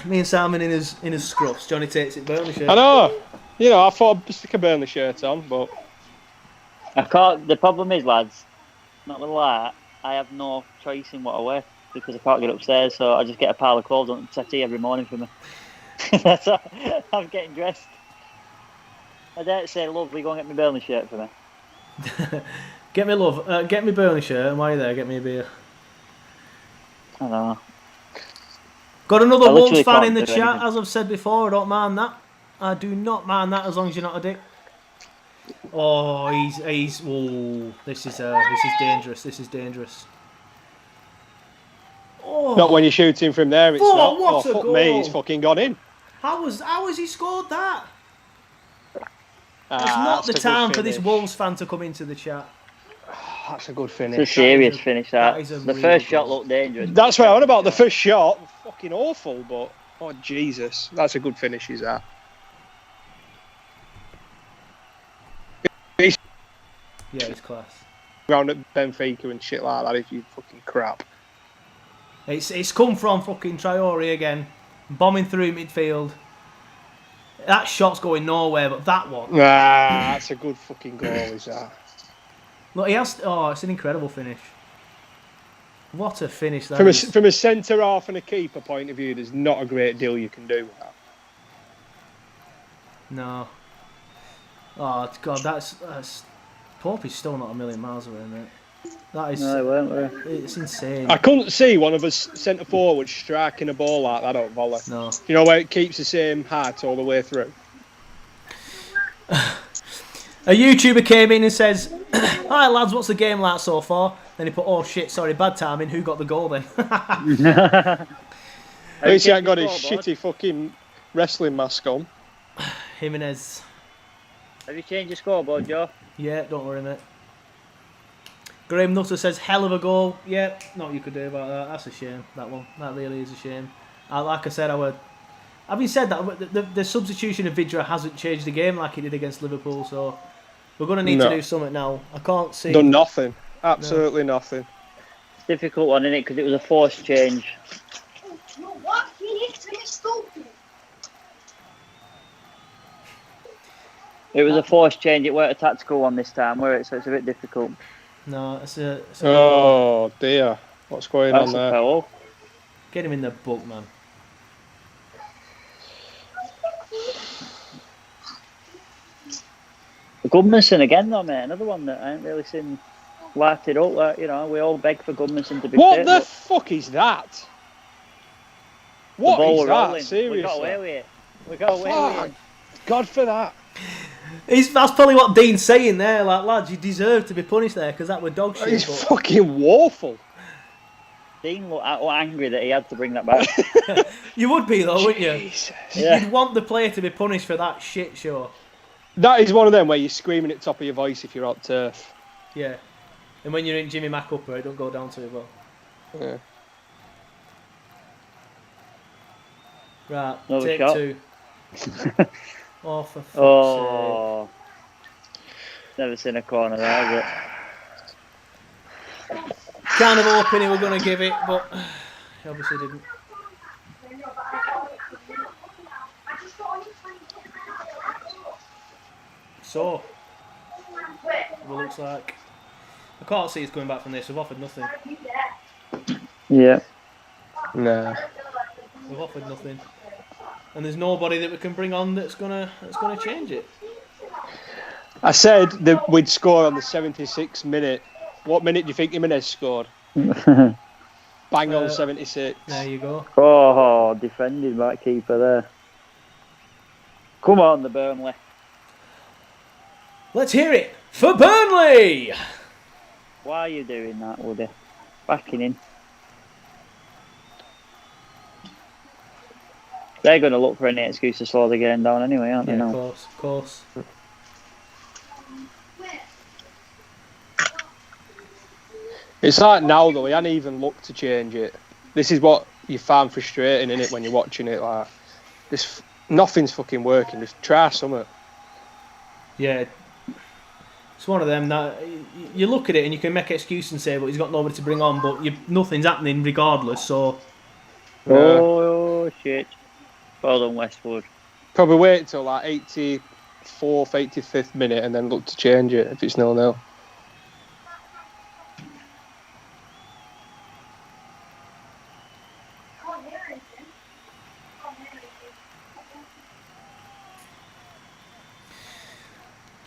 Me and Simon in his scruffs. Johnny Tate's at Burnley shirt. I know. You know, I thought I'd stick a Burnley shirt on, but I can't. The problem is, lads, not gonna lie, I have no choice in what I wear because I can't get upstairs, so I just get a pile of clothes on the settee every morning for me. That's how I'm getting dressed. I dare say, love, will you go and get me Burnley shirt for me? Get me love. Get me Burnley shirt, and while you're there, get me a beer. I don't know. Got another I Wolves literally fan can't in the do chat, anything. as I've said before. I don't mind that. I do not mind that as long as you're not a dick. Oh, he's. Oh, this is dangerous. This is dangerous. Oh, not when you're shooting from there. It's Oh, not. what Oh, a fuck goal. me, he's fucking gone in. how has he scored that? Ah, It's not that's the a good time for this finish. Wolves fan to come into the chat. That's a good It's a finish. serious finish. that is a The real first shot goal. looked dangerous. That's what I want about the first shot. Fucking awful, but oh Jesus, that's a good finish. Is that? Yeah, it's class. Round at Benfica and shit like that. If you fucking crap. It's come from fucking Traore again, bombing through midfield. That shot's going nowhere, but that one. Nah, that's a good fucking goal. Is that? Look, he has. Oh, it's an incredible finish. What a finish that From is. a centre half and a keeper point of view, there's not a great deal you can do with that. No. Oh God, that's. Pope is still not a million miles away, mate. That is. No, they weren't. It's insane. I couldn't see one of us centre forwards striking a ball like that out volley. No. You know where it keeps the same height all the way through. A YouTuber came in and says, "Hi lads, what's the game like so far?" Then he put, "Oh shit, sorry, bad timing. Who got the goal then?" At least he ain't got his scoreboard? shitty fucking wrestling mask on. Jimenez. Have you changed your scoreboard, Joe? Yeah, don't worry, mate. Graham Nutter says, "Hell of a goal." Yeah, not what you could do about that. That's a shame. That one. That really is a shame. Like I said, having said that, the substitution of Vidra hasn't changed the game like it did against Liverpool. So we're going to need to do something now. I can't see. Done nothing. Absolutely nothing. It's a difficult one, isn't it? Because it was a forced change. It was a forced change. It weren't a tactical one this time, were it? So it's a bit difficult. No, it's a Oh dear. What's going That's on a there? foul. Get him in the book, man. Goodmanson again, though, mate. Another one that I ain't really seen light it up. Like, you know, we all beg for Goodmanson to be What fit, the but fuck is that? the What ball is were that? rolling. Seriously? We got away with it. We got away with Fuck. it. God for that. That's probably what Dean's saying there. Like, lads, you deserve to be punished there because that were dog shit. It's but- fucking woeful. Dean looked angry that he had to bring that back. You would be though, wouldn't you? Jesus. Yeah. You'd want the player to be punished for that shit show. That is one of them where you're screaming at the top of your voice if you're on turf. Yeah. And when you're in Jimmy Mack upper, don't go down too well. Yeah. Right, Another take shot. 2. Oh, for fuck's Oh. Never seen a corner there, has it? sake. Kind of hoping he were going to give it, but he obviously didn't. So, it looks like... I can't see it's coming back from this. We've offered nothing. Yeah. Nah. We've offered nothing. And there's nobody that we can bring on that's gonna change it. I said that we'd score on the 76th minute. What minute do you think Jimenez scored? Bang on 76. There you go. Oh, defending back keeper there. Come on, the Burnley. Let's hear it for Burnley! Why are you doing that, Woody? Backing in. They're going to look for any excuse to slow the game down anyway, aren't they? Yeah, now? of course. It's like now though, we hadn't even looked to change it. This is what you find frustrating in it when you're watching it. Like, nothing's fucking working. Just try something. Yeah. It's one of them that you look at it and you can make excuses and say, but he's got nobody to bring on, but nothing's happening regardless, so... Oh, shit. Well done, Westwood. Probably wait till like 84th, 85th minute and then look to change it if it's 0-0.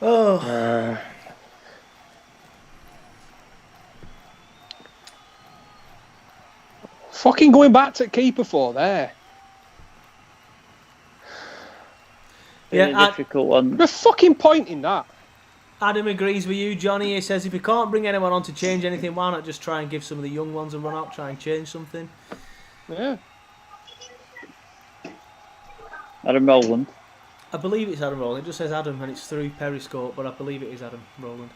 Oh. Fucking going back to keeper for there. Yeah, difficult one. The fucking point in that. Adam agrees with you, Johnny. He says if you can't bring anyone on to change anything, why not just try and give some of the young ones a run out, try and change something? Yeah. Adam Rowland. I believe it's Adam Rowland. It just says Adam and it's through Periscope, but I believe it is Adam Rowland.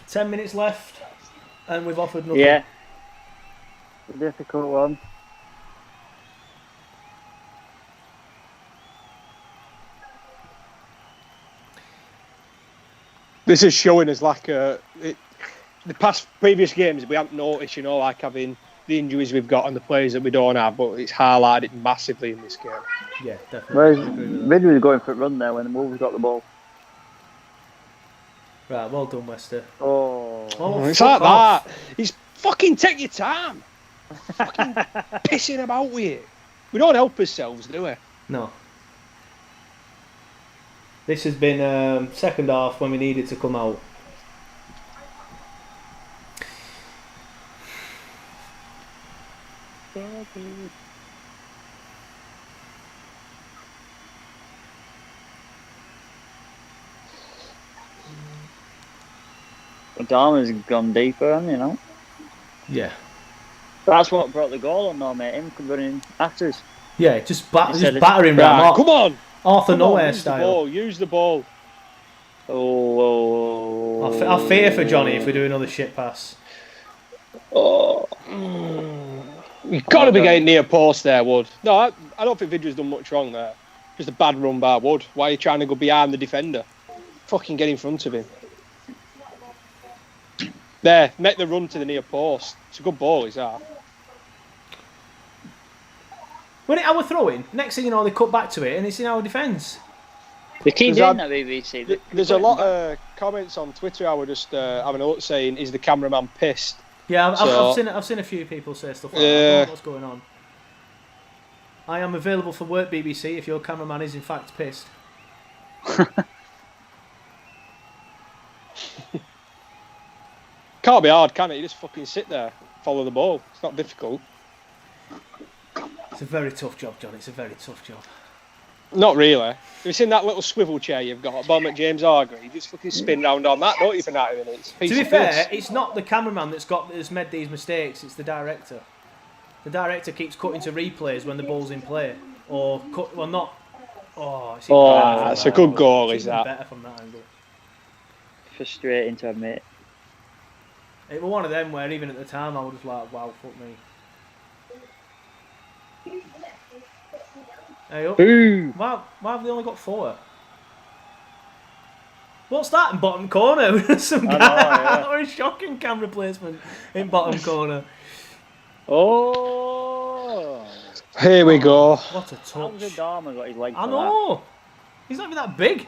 "10 minutes left, and we've offered nothing." Yeah. A difficult one. This is showing us like the previous games we haven't noticed, like having the injuries we've got and the players that we don't have, but it's highlighted massively in this game. Yeah, definitely. Ridley was going for a run there when the Wolves got the ball. Right, well done, Wester. Oh, it's like off. That. He's fucking take your time. Fucking pissing about with it. We don't help ourselves, do we? No. This has been second half when we needed to come out. Adama's gone deeper, hasn't he, Yeah. That's what brought the goal on, though, mate. Him running after us. Yeah, just battering round. Right, come on! Arthur Nowhere style. Use the ball. Oh. I fear for Johnny if we do another shit pass. Oh. You've got to be getting near post there, Wood. No, I don't think Vidra's done much wrong there. Just a bad run by Wood. Why are you trying to go behind the defender? Fucking get in front of him. There, make the run to the near post. It's a good ball, is that? When our throwing, next thing you know, they cut back to it and it's in our defence. They keep doing that, BBC. There's a lot of comments on Twitter. I was just having a look saying, "Is the cameraman pissed?" Yeah, I've seen a few people say stuff like that. I don't know what's going on. I am available for work, BBC, if your cameraman is in fact pissed. Can't be hard, can it? You just fucking sit there, follow the ball. It's not difficult. It's a very tough job, John. It's a very tough job. Not really. Have you seen that little swivel chair you've got at bottom at James Hargreaves? You just fucking spin round on that, don't you, for 90 minutes? To be fair, it's not the cameraman that's made these mistakes, it's the director. The director keeps cutting to replays when the ball's in play. Or not. Oh, it's that's a good goal, is that? Better from that angle. Frustrating to admit. It was one of them where even at the time I was just like, wow, fuck me. Hey up. Why have they only got 4? What's that in bottom corner? Some guy or a shocking camera placement in bottom corner. Oh, here we go. What a touch. Adama got his leg. I know. He's not even that big.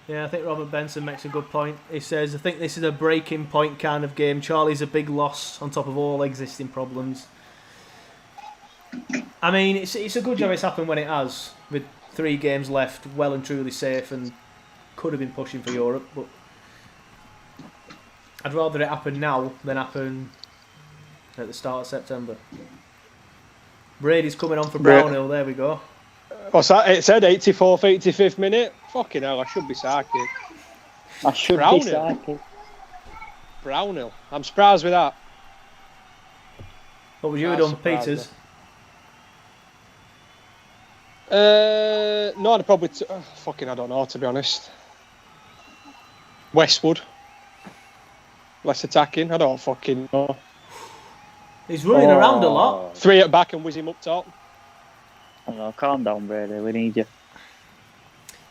Yeah, I think Robert Benson makes a good point. He says, I think this is a breaking point kind of game. Charlie's a big loss on top of all existing problems. I mean, it's a good job it's happened when it has, with 3 games left, well and truly safe, and could have been pushing for Europe, but I'd rather it happen now than happen at the start of September. Brady's coming on for Brownhill, there we go. What's that? It said 84th, 85th minute. Fucking hell, I should be psychic. Brownhill. I'm surprised with that. What would you have done, Peters? No, I'd probably... fucking, I don't know, to be honest. Westwood. less attacking. I don't fucking know. He's running around a lot. 3 at back and whiz him up top. I don't know, calm down, Brady. We need you.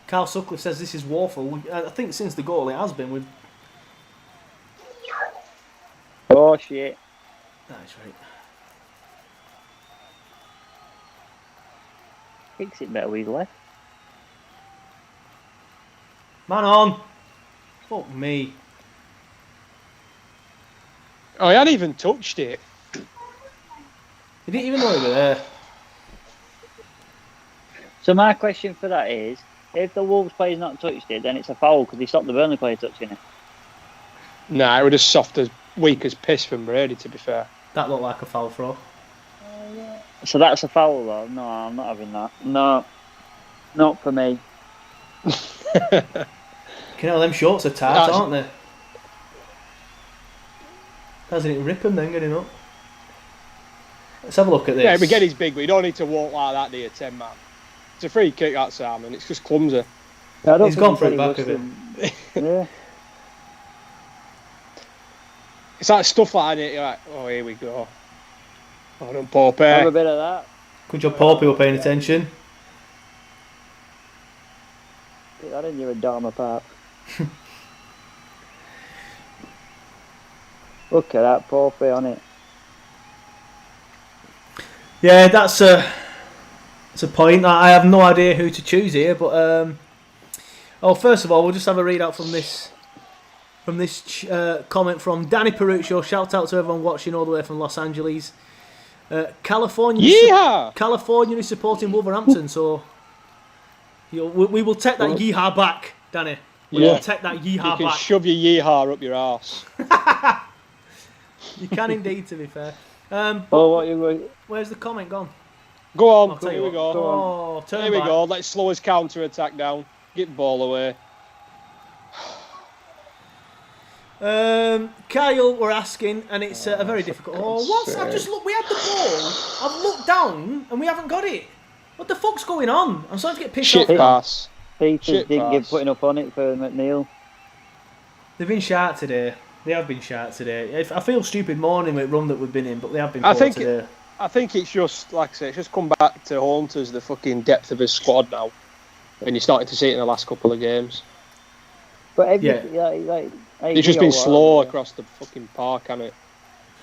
Carl Sutcliffe says this is woeful. I think since the goal it has been. Oh, shit. That's right. Fix it better with his left. Man on. Fuck me. Oh, he hadn't even touched it. He didn't even know he was there. So my question for that is, if the Wolves player's not touched it, then it's a foul because he stopped the Burnley player touching it. Nah, it was just soft as weak as piss from Brady, to be fair. That looked like a foul throw. So that's a foul though? No, I'm not having that. No, not for me. Them shorts are tight, aren't they? Doesn't it rip him then getting up? Let's have a look at this. Yeah, again, he's big, but you don't need to walk like that, do you, 10 man? It's a free kick, that Simon. It's just clumsy. He's gone for it back of him. Yeah. It's like stuff like that, you're like, oh, here we go. Oh, don't Pope. Have a bit of that. Good job, Pope, you were paying attention. Get that in your Adama Park. Look at that Pope on it. Yeah, that's a point. I have no idea who to choose here, but first of all, we'll just have a read out from this comment from Danny Peruccio. Shout out to everyone watching all the way from Los Angeles. California is supporting Wolverhampton, so we will take that yeehaw back, Danny. We will take that yeehaw back. You can shove your yeehaw up your arse. You can indeed, to be fair. Where's the comment gone? Go on. Here we go. Here we go. Let's slow his counter attack down. Get the ball away. Kyle were asking, and it's a very difficult. I've just looked. We had the ball. I've looked down, and we haven't got it. What the fuck's going on? I'm starting to get pissed off. Shit pass. Peters didn't give putting up on it for McNeil. They've been sharp today. They have been sharp today. I feel stupid mourning with run that we've been in, but they have been poor today. I think it's just, like I say, it's just come back to haunt us, the fucking depth of his squad now. And you're starting to see it in the last couple of games. But it's just been slow across the fucking park, hasn't it?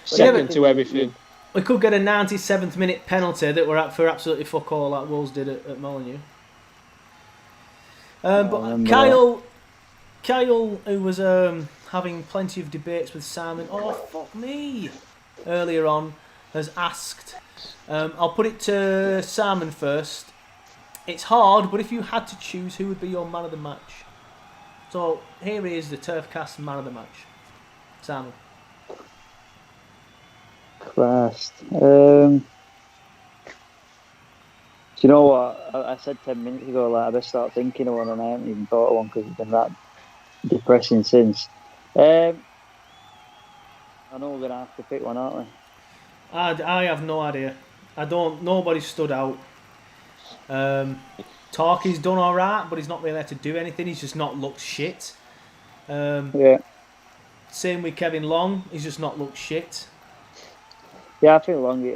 Second to everything. We could get a 97th minute penalty that we're at for absolutely fuck all, like Wolves did at Molineux. But Kyle, who was having plenty of debates with Simon, earlier on, has asked, I'll put it to Simon first. It's hard, but if you had to choose, who would be your man of the match? So here is the TurfCast man of the match. Simon. Christ. Do you know what? I said 10 minutes ago, like, I best start thinking of one, and I haven't even thought of one because it's been that depressing since. I know we're going to have to pick one, aren't we? I have no idea. Nobody stood out. Tarky's done alright, but he's not really had to do anything. He's just not looked shit. Yeah. Same with Kevin Long. He's just not looked shit. Yeah, I think Longy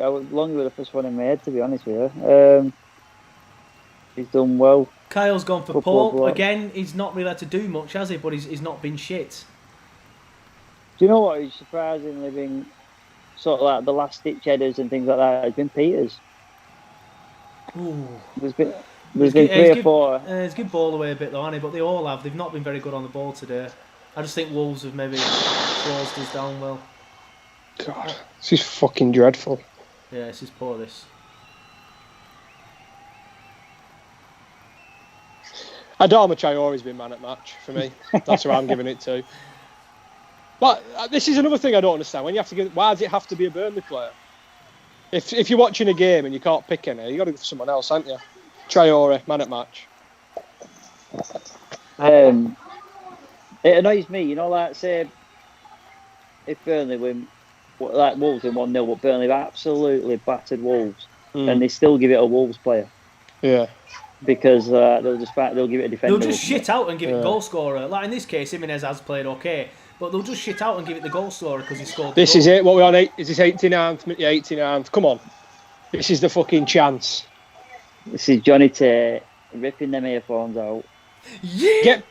was the first one in my head, to be honest with you. He's done well. Kyle's gone for Pope. Again, he's not really had to do much, has he? But he's not been shit. Do you know what? He's surprisingly been sort of like the last-ditch headers and things like that. It's been Peters. Ooh. There's been 3 or 4. He's given ball away a bit though, hasn't he? But they all have. They've not been very good on the ball today. I just think Wolves have maybe closed us down well. God, this is fucking dreadful. Yeah, this is poor, this. Adama Traore's been man at match for me. That's who I'm giving it to. But this is another thing I don't understand. When you have to why does it have to be a Burnley player? If you're watching a game and you can't pick any, you got to go for someone else, haven't you? Traore, man at match. It annoys me, you know, like say if Burnley win, like Wolves in 1-0, but Burnley have absolutely battered Wolves, and they still give it a Wolves player. Yeah. Because they'll give it a defender. They'll just shit out and give it goal scorer. Like in this case, Jimenez has played okay. But they'll just shit out and give it the goal scorer because he scored. This is it. What we're on? Is this 89th? Yeah, 89th. Come on. This is the fucking chance. This is Johnny Tate ripping them earphones out. Yeah. Get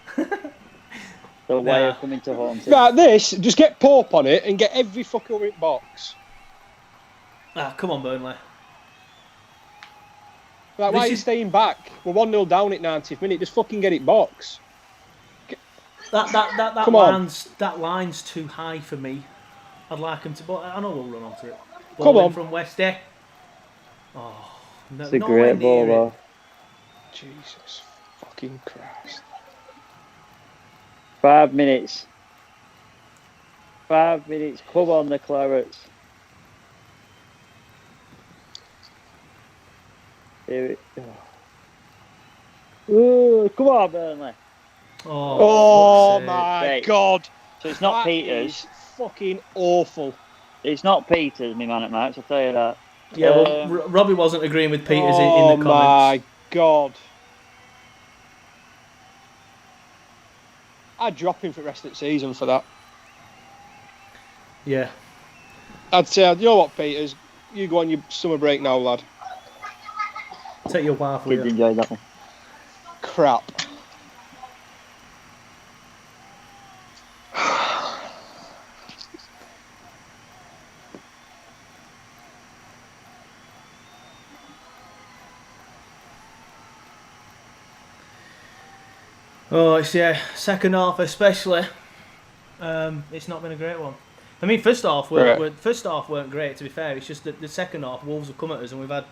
The wire coming to home. right. This. Just get Pope on it and get every fucking box. Come on, Burnley. Like, why are you staying back? We're 1-0 down at 90th minute. Just fucking get it box. That line's too high for me. I'd like him to, but I know we'll run onto it. Come on. From West End. Oh, no, it's a great ball, though. Jesus fucking Christ. 5 minutes. 5 minutes. Come on, the Clarets. Here it. Ooh, come on, Burnley. Oh my God. So it's not that Peters. Is fucking awful. It's not Peters, my man at Max, I'll tell you that. Yeah, well, Robbie wasn't agreeing with Peters in the comments. Oh my God. I'd drop him for the rest of the season for that. Yeah. I'd say, you know what, Peters? You go on your summer break now, lad. Take your wife with Kids you. enjoy that one. Crap. Oh, it's second half especially. It's not been a great one. I mean, first half weren't great. To be fair, it's just that the second half Wolves have come at us and we've had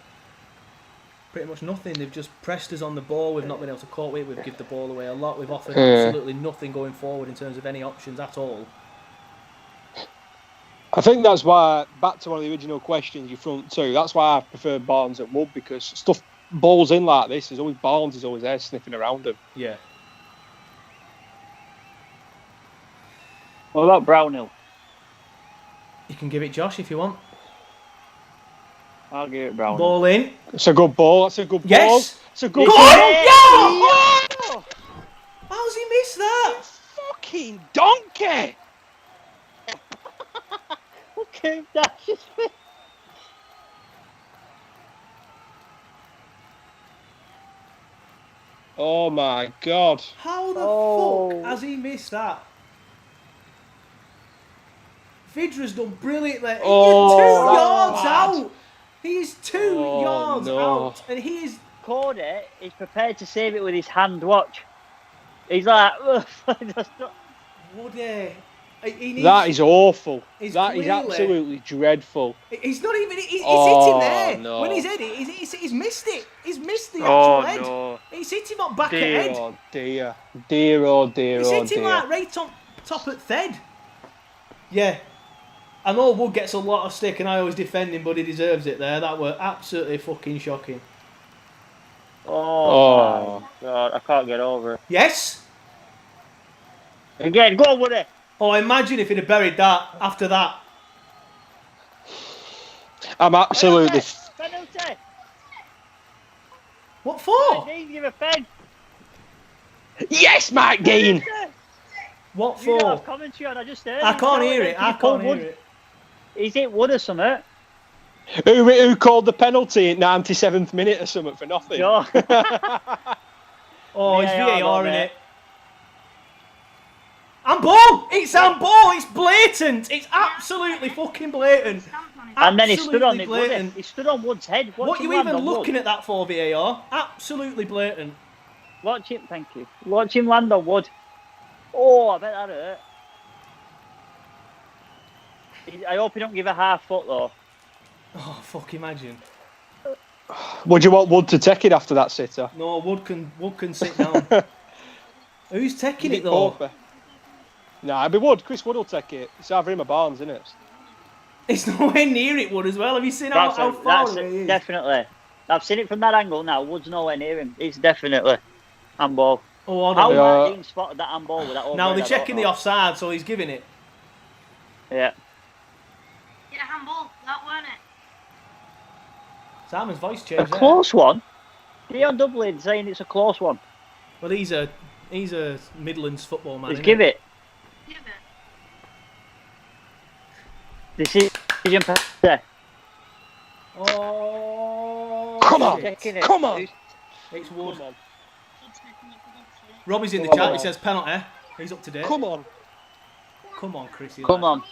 pretty much nothing. They've just pressed us on the ball. We've not been able to cope with it. We've given the ball away a lot. We've offered absolutely nothing going forward in terms of any options at all. I think that's why, back to one of the original questions, your front two, that's why I prefer Barnes at Wood, because stuff balls in like this, there's always Barnes is always there sniffing around him. Yeah. What about Brownhill? You can give it Josh if you want. I'll give it Brownhill. Ball in. It's a good ball. That's a good ball. Yes. It's a good Go ball. on! Yeah! How's he missed that? Fucking donkey! Okay, that's just me. Oh my God. How the fuck has he missed that? Vidra's done brilliantly. He's 2 yards out. He is 2 yards out. And he is... Cody is prepared to save it with his hand, watch. He's like... that's not... Would he needs... That is awful. That clearly... is absolutely dreadful. He's not even... He's hit him there. No. When he's hit it, he's missed it. He's missed the actual head. No. He's hit him on back of head. Oh dear. Dear, oh dear, He's oh hit him dear. like right on top at head. Yeah. I know Wood gets a lot of stick and I always defend him, but he deserves it there. That were absolutely fucking shocking. Oh. My God, I can't get over it. Yes? Again, go with it. Oh, imagine if he'd have buried that after that. I'm absolutely... Penalty. What for? Dean, give a pen. Yes, Mike Dean! What You don't for? have commentary on, I just heard I him can't tell hear him it. to I pull can't hear Wood. it. Is it Wood or something? Who called the penalty at 97th minute or something for nothing? Sure. Oh, it's VAR, VAR in mate. it. Handball! It's handball! It's blatant! It's absolutely fucking blatant. And then he stood on Absolutely it, blatant. Wood. He stood on Wood's head. What are you even looking at that for, VAR? Absolutely blatant. Watch him, thank you. Watch him land on Wood. Oh, I bet that hurt. I hope he don't give a half foot though. Oh, fuck, imagine. Would you want Wood to take it after that sitter? No, Wood can sit down. Who's taking it though? Nah, it'd be Wood. Chris Wood will take it. It's either him or Barnes, isn't it? It's nowhere near it, Wood, as well. Have you seen how far away he is? Definitely. I've seen it from that angle now. Wood's nowhere near him. It's definitely handball. Oh, I How don't know. Martin spotted that handball with that over. Now they're checking the offside, so he's giving it. Yeah. Yeah, handball. That weren't it. Simon's voice A changed there. close one? Dion Dublin saying it's a close one. Well, he's a Midlands football man. Just isn't give he? it. Give it. Decision penalty. Oh, Come on. shit. Come on. It's Wood. Come on. Robbie's in the Come chat. on. He says penalty. He's up to date. Come on. Come on, Chrissy. Come lad. on.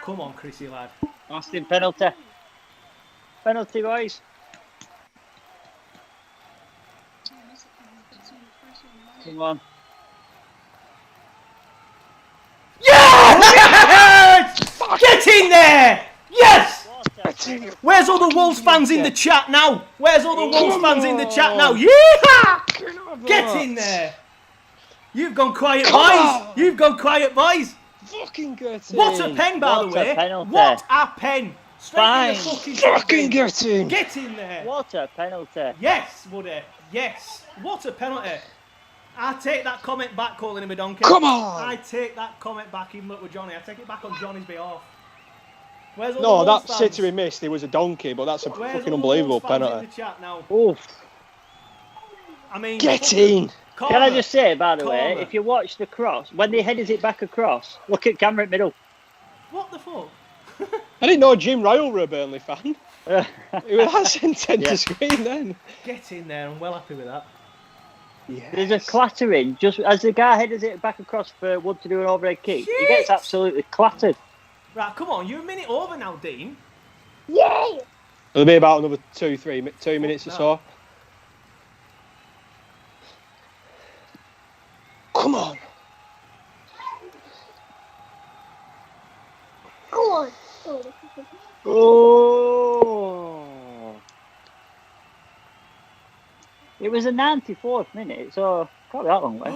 Come on, Chrissy, lad. Austin, penalty. Penalty, boys. Come on. Yes! Get in there! Yes! Water. Where's all the Wolves fans in the chat now? Where's all the Wolves fans in the chat now? Yeehaw! Get in there! You've gone quiet, boys. You've gone quiet, boys. Fucking get in. What a pen, by the What a way. penalty. What a pen. Straight in the Fine. Fucking get in. Get in there. What a penalty. Yes, Woody. Yes. What a penalty. I take that comment back, calling him a donkey. Come on. I take that comment back, even though it was Johnny. I take it back on Johnny's behalf. Where's all No, the that Wolves fans? City we missed, he was a donkey, but that's a Where's fucking all the unbelievable Wolves fans penalty. in the chat now? Oof. I mean, Get in. Can I just say, by the way, Corner. if you watch the cross, when they headed it back across, look at camera in middle. What the fuck? I didn't know Jim Ryle were a Burnley fan. He was that sent Yeah. to screen then. Get in there. I'm well happy with that. There's a clattering just as the guy headed it back across for Wood to do an overhead kick. He gets Shit. absolutely clattered. Right, come on. You're a minute over now, Dean. Yay! It'll be about another 2 minutes or so. Come on. Go on. Oh! It was a 94th minute, so can't be that long way.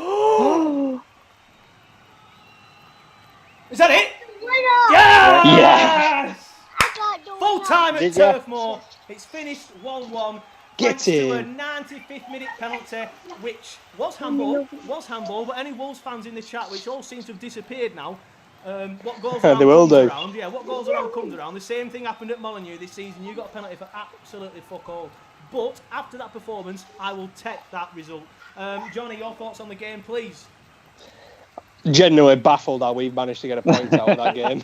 Is that it? Winner! Yes! I got the Full winner. time at Did ya? Turf Moor. It's finished 1-1. Get Thanks to a in. 95th minute penalty, which was handball, but any Wolves fans in the chat, which all seems to have disappeared now. What goes around They will comes do. around. Yeah, what goes around comes around. The same thing happened at Molineux this season. You got a penalty for absolutely fuck all. But after that performance, I will take that result. Johnny, your thoughts on the game, please? Genuinely baffled how we've managed to get a point out of that game.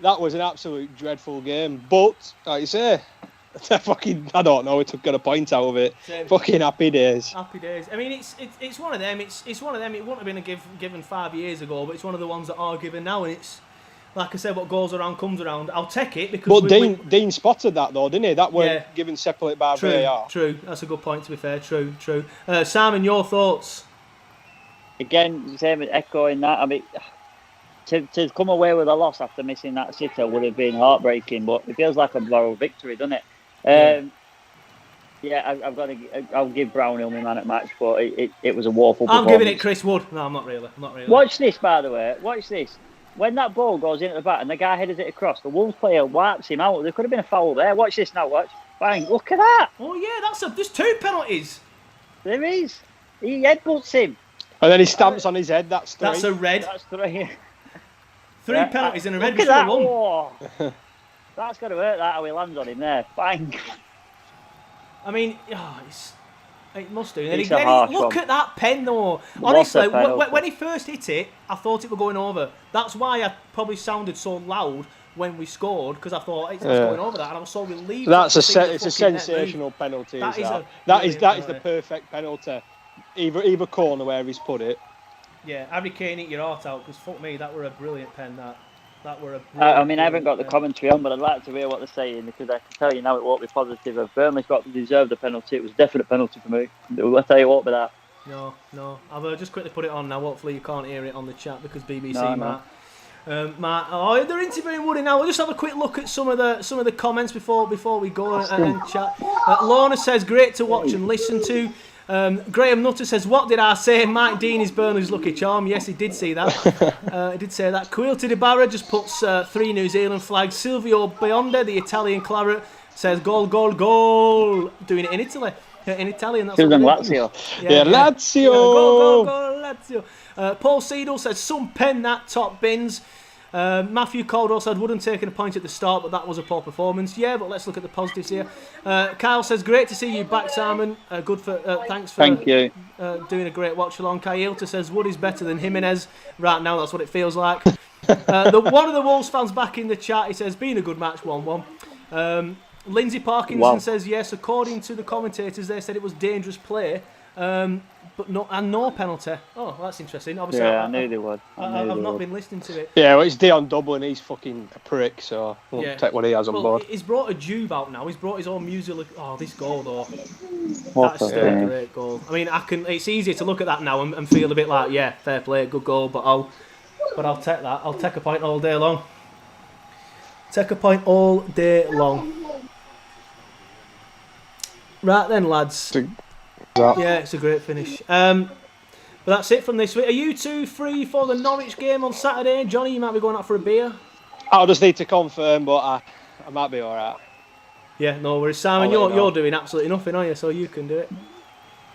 That was an absolute dreadful game. But, like you say, I don't know, we got a point out of it. Same. Fucking happy days. Happy days. I mean, it's one of them. It's one of them. It wouldn't have been given 5 years ago, but it's one of the ones that are given now, and it's like I said, what goes around comes around. I'll take it because. But Dean spotted that though, didn't he? That weren't given separately by VAR. True. That's a good point. To be fair, true. Simon, your thoughts? Again, same as echoing that. I mean, to come away with a loss after missing that sitter would have been heartbreaking, but it feels like a moral victory, doesn't it? I'll give Brownhill my man at match, but it was a woeful performance. I'm giving it Chris Wood. No, I'm not really. Watch this, by the way. Watch this. When that ball goes into the bat and the guy headed it across, the Wolves player wipes him out. There could have been a foul there. Watch this now. Watch. Bang. Look at that. Oh yeah, there's 2 penalties. There is. He headbutts him. And then he stamps on his head. That's 3. That's a red. That's 3. 3 penalties and a red. Look at that. One. Oh. That's got to hurt that how he lands on him there. Bang. I mean, it must do. It's a harsh Look one. at that pen though. What Honestly, a penalty. when he first hit it, I thought it were going over. That's why I probably sounded so loud when we scored, because I thought it's not going over that, and I was so relieved. That's to see the it's a fucking net move. sensational penalty. That is a that is brilliant the penalty. perfect penalty. Either corner where he's put it. Yeah, Harry Kane, eat your heart out, because fuck me, that were a brilliant pen. That were a. I mean, I haven't got the brilliant commentary on, but I'd like to hear what they're saying, because I can tell you now it won't be positive. If Burnley's got to deserve the penalty, it was a definite penalty for me. I'll tell you what with that. pen. No. I've just quickly put it on now. Hopefully you can't hear it on the chat because BBC No. Matt. They're interviewing Woody now. We'll just have a quick look at some of the comments before we go and chat. Lorna says, great to watch and listen to. Graham Nutter says, what did I say? Mike Dean is Burnley's lucky charm. Yes, he did see that. He did say that. Quilty de Barra just puts 3 New Zealand flags. Silvio Bionda, the Italian claret, says goal. Doing it in Italy. In Italian, that's Still what than they do. Lazio. Yeah, Lazio. Go, Lazio. Paul Seidel says, some pen that top bins. Matthew Caldwell said, wouldn't taken a point at the start, but that was a poor performance. Yeah, but let's look at the positives here. Kyle says, great to see you back, Simon. Thanks for Thank you. Doing a great watch along. Kayilta says, Wood is better than Jimenez. Right now, that's what it feels like. One of the Wolves fans back in the chat, he says, been a good match, 1-1. Lindsay Parkinson says, yes, according to the commentators, they said it was dangerous play, but no penalty. Oh, that's interesting. Obviously, I knew they would. I've not been listening to it. Yeah, well, it's Dion Dublin. He's fucking a prick, so we'll take what he has on board. He's brought a Juve out now. He's brought his own music. Oh, this goal, though. That's a great goal. I mean, it's easy to look at that now and feel a bit like, yeah, fair play, good goal, but I'll take that. I'll take a point all day long. Take a point all day long. Right then, lads. Yeah, it's a great finish. But that's it from this week. Are you two free for the Norwich game on Saturday? Johnny, you might be going out for a beer. I'll just need to confirm, but I might be all right. Yeah, no worries. Simon, you're doing absolutely nothing, are you? So you can do it.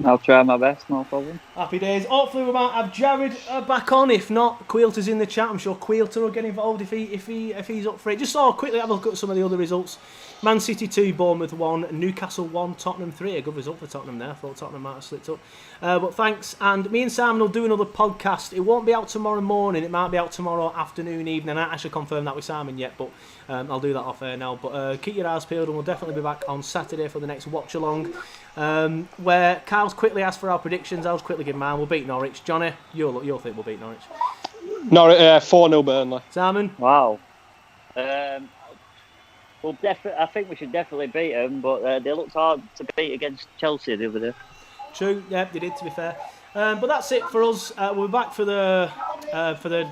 I'll try my best, no problem. Happy days. Hopefully we might have Jared back on. If not, Quilter's in the chat. I'm sure Quilter will get involved if he's up for it. Just so I'll quickly have a look at some of the other results. Man City 2, Bournemouth 1, Newcastle 1, Tottenham 3. A good result for Tottenham there. I thought Tottenham might have slipped up. But thanks. And me and Simon will do another podcast. It won't be out tomorrow morning. It might be out tomorrow afternoon, evening. I haven't actually confirmed that with Simon yet, but I'll do that off air now. But keep your eyes peeled, and we'll definitely be back on Saturday for the next watch along. Where Carl's quickly asked for our predictions. I'll quickly give mine. We'll beat Norwich. Johnny, you'll think we'll beat Norwich. Norwich 4-0 Burnley. Simon? Wow. I think we should definitely beat them, but they looked hard to beat against Chelsea the other day. True, yeah, they did, to be fair. But that's it for us. We'll be back for the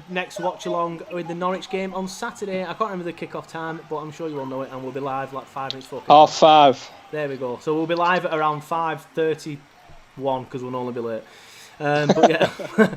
next watch along with the Norwich game on Saturday. I can't remember the kick-off time, but I'm sure you all know it, and we'll be live like 5 minutes before kick-off. 5. There we go. So we'll be live at around 5:31 because we'll normally be late. But yeah, we'll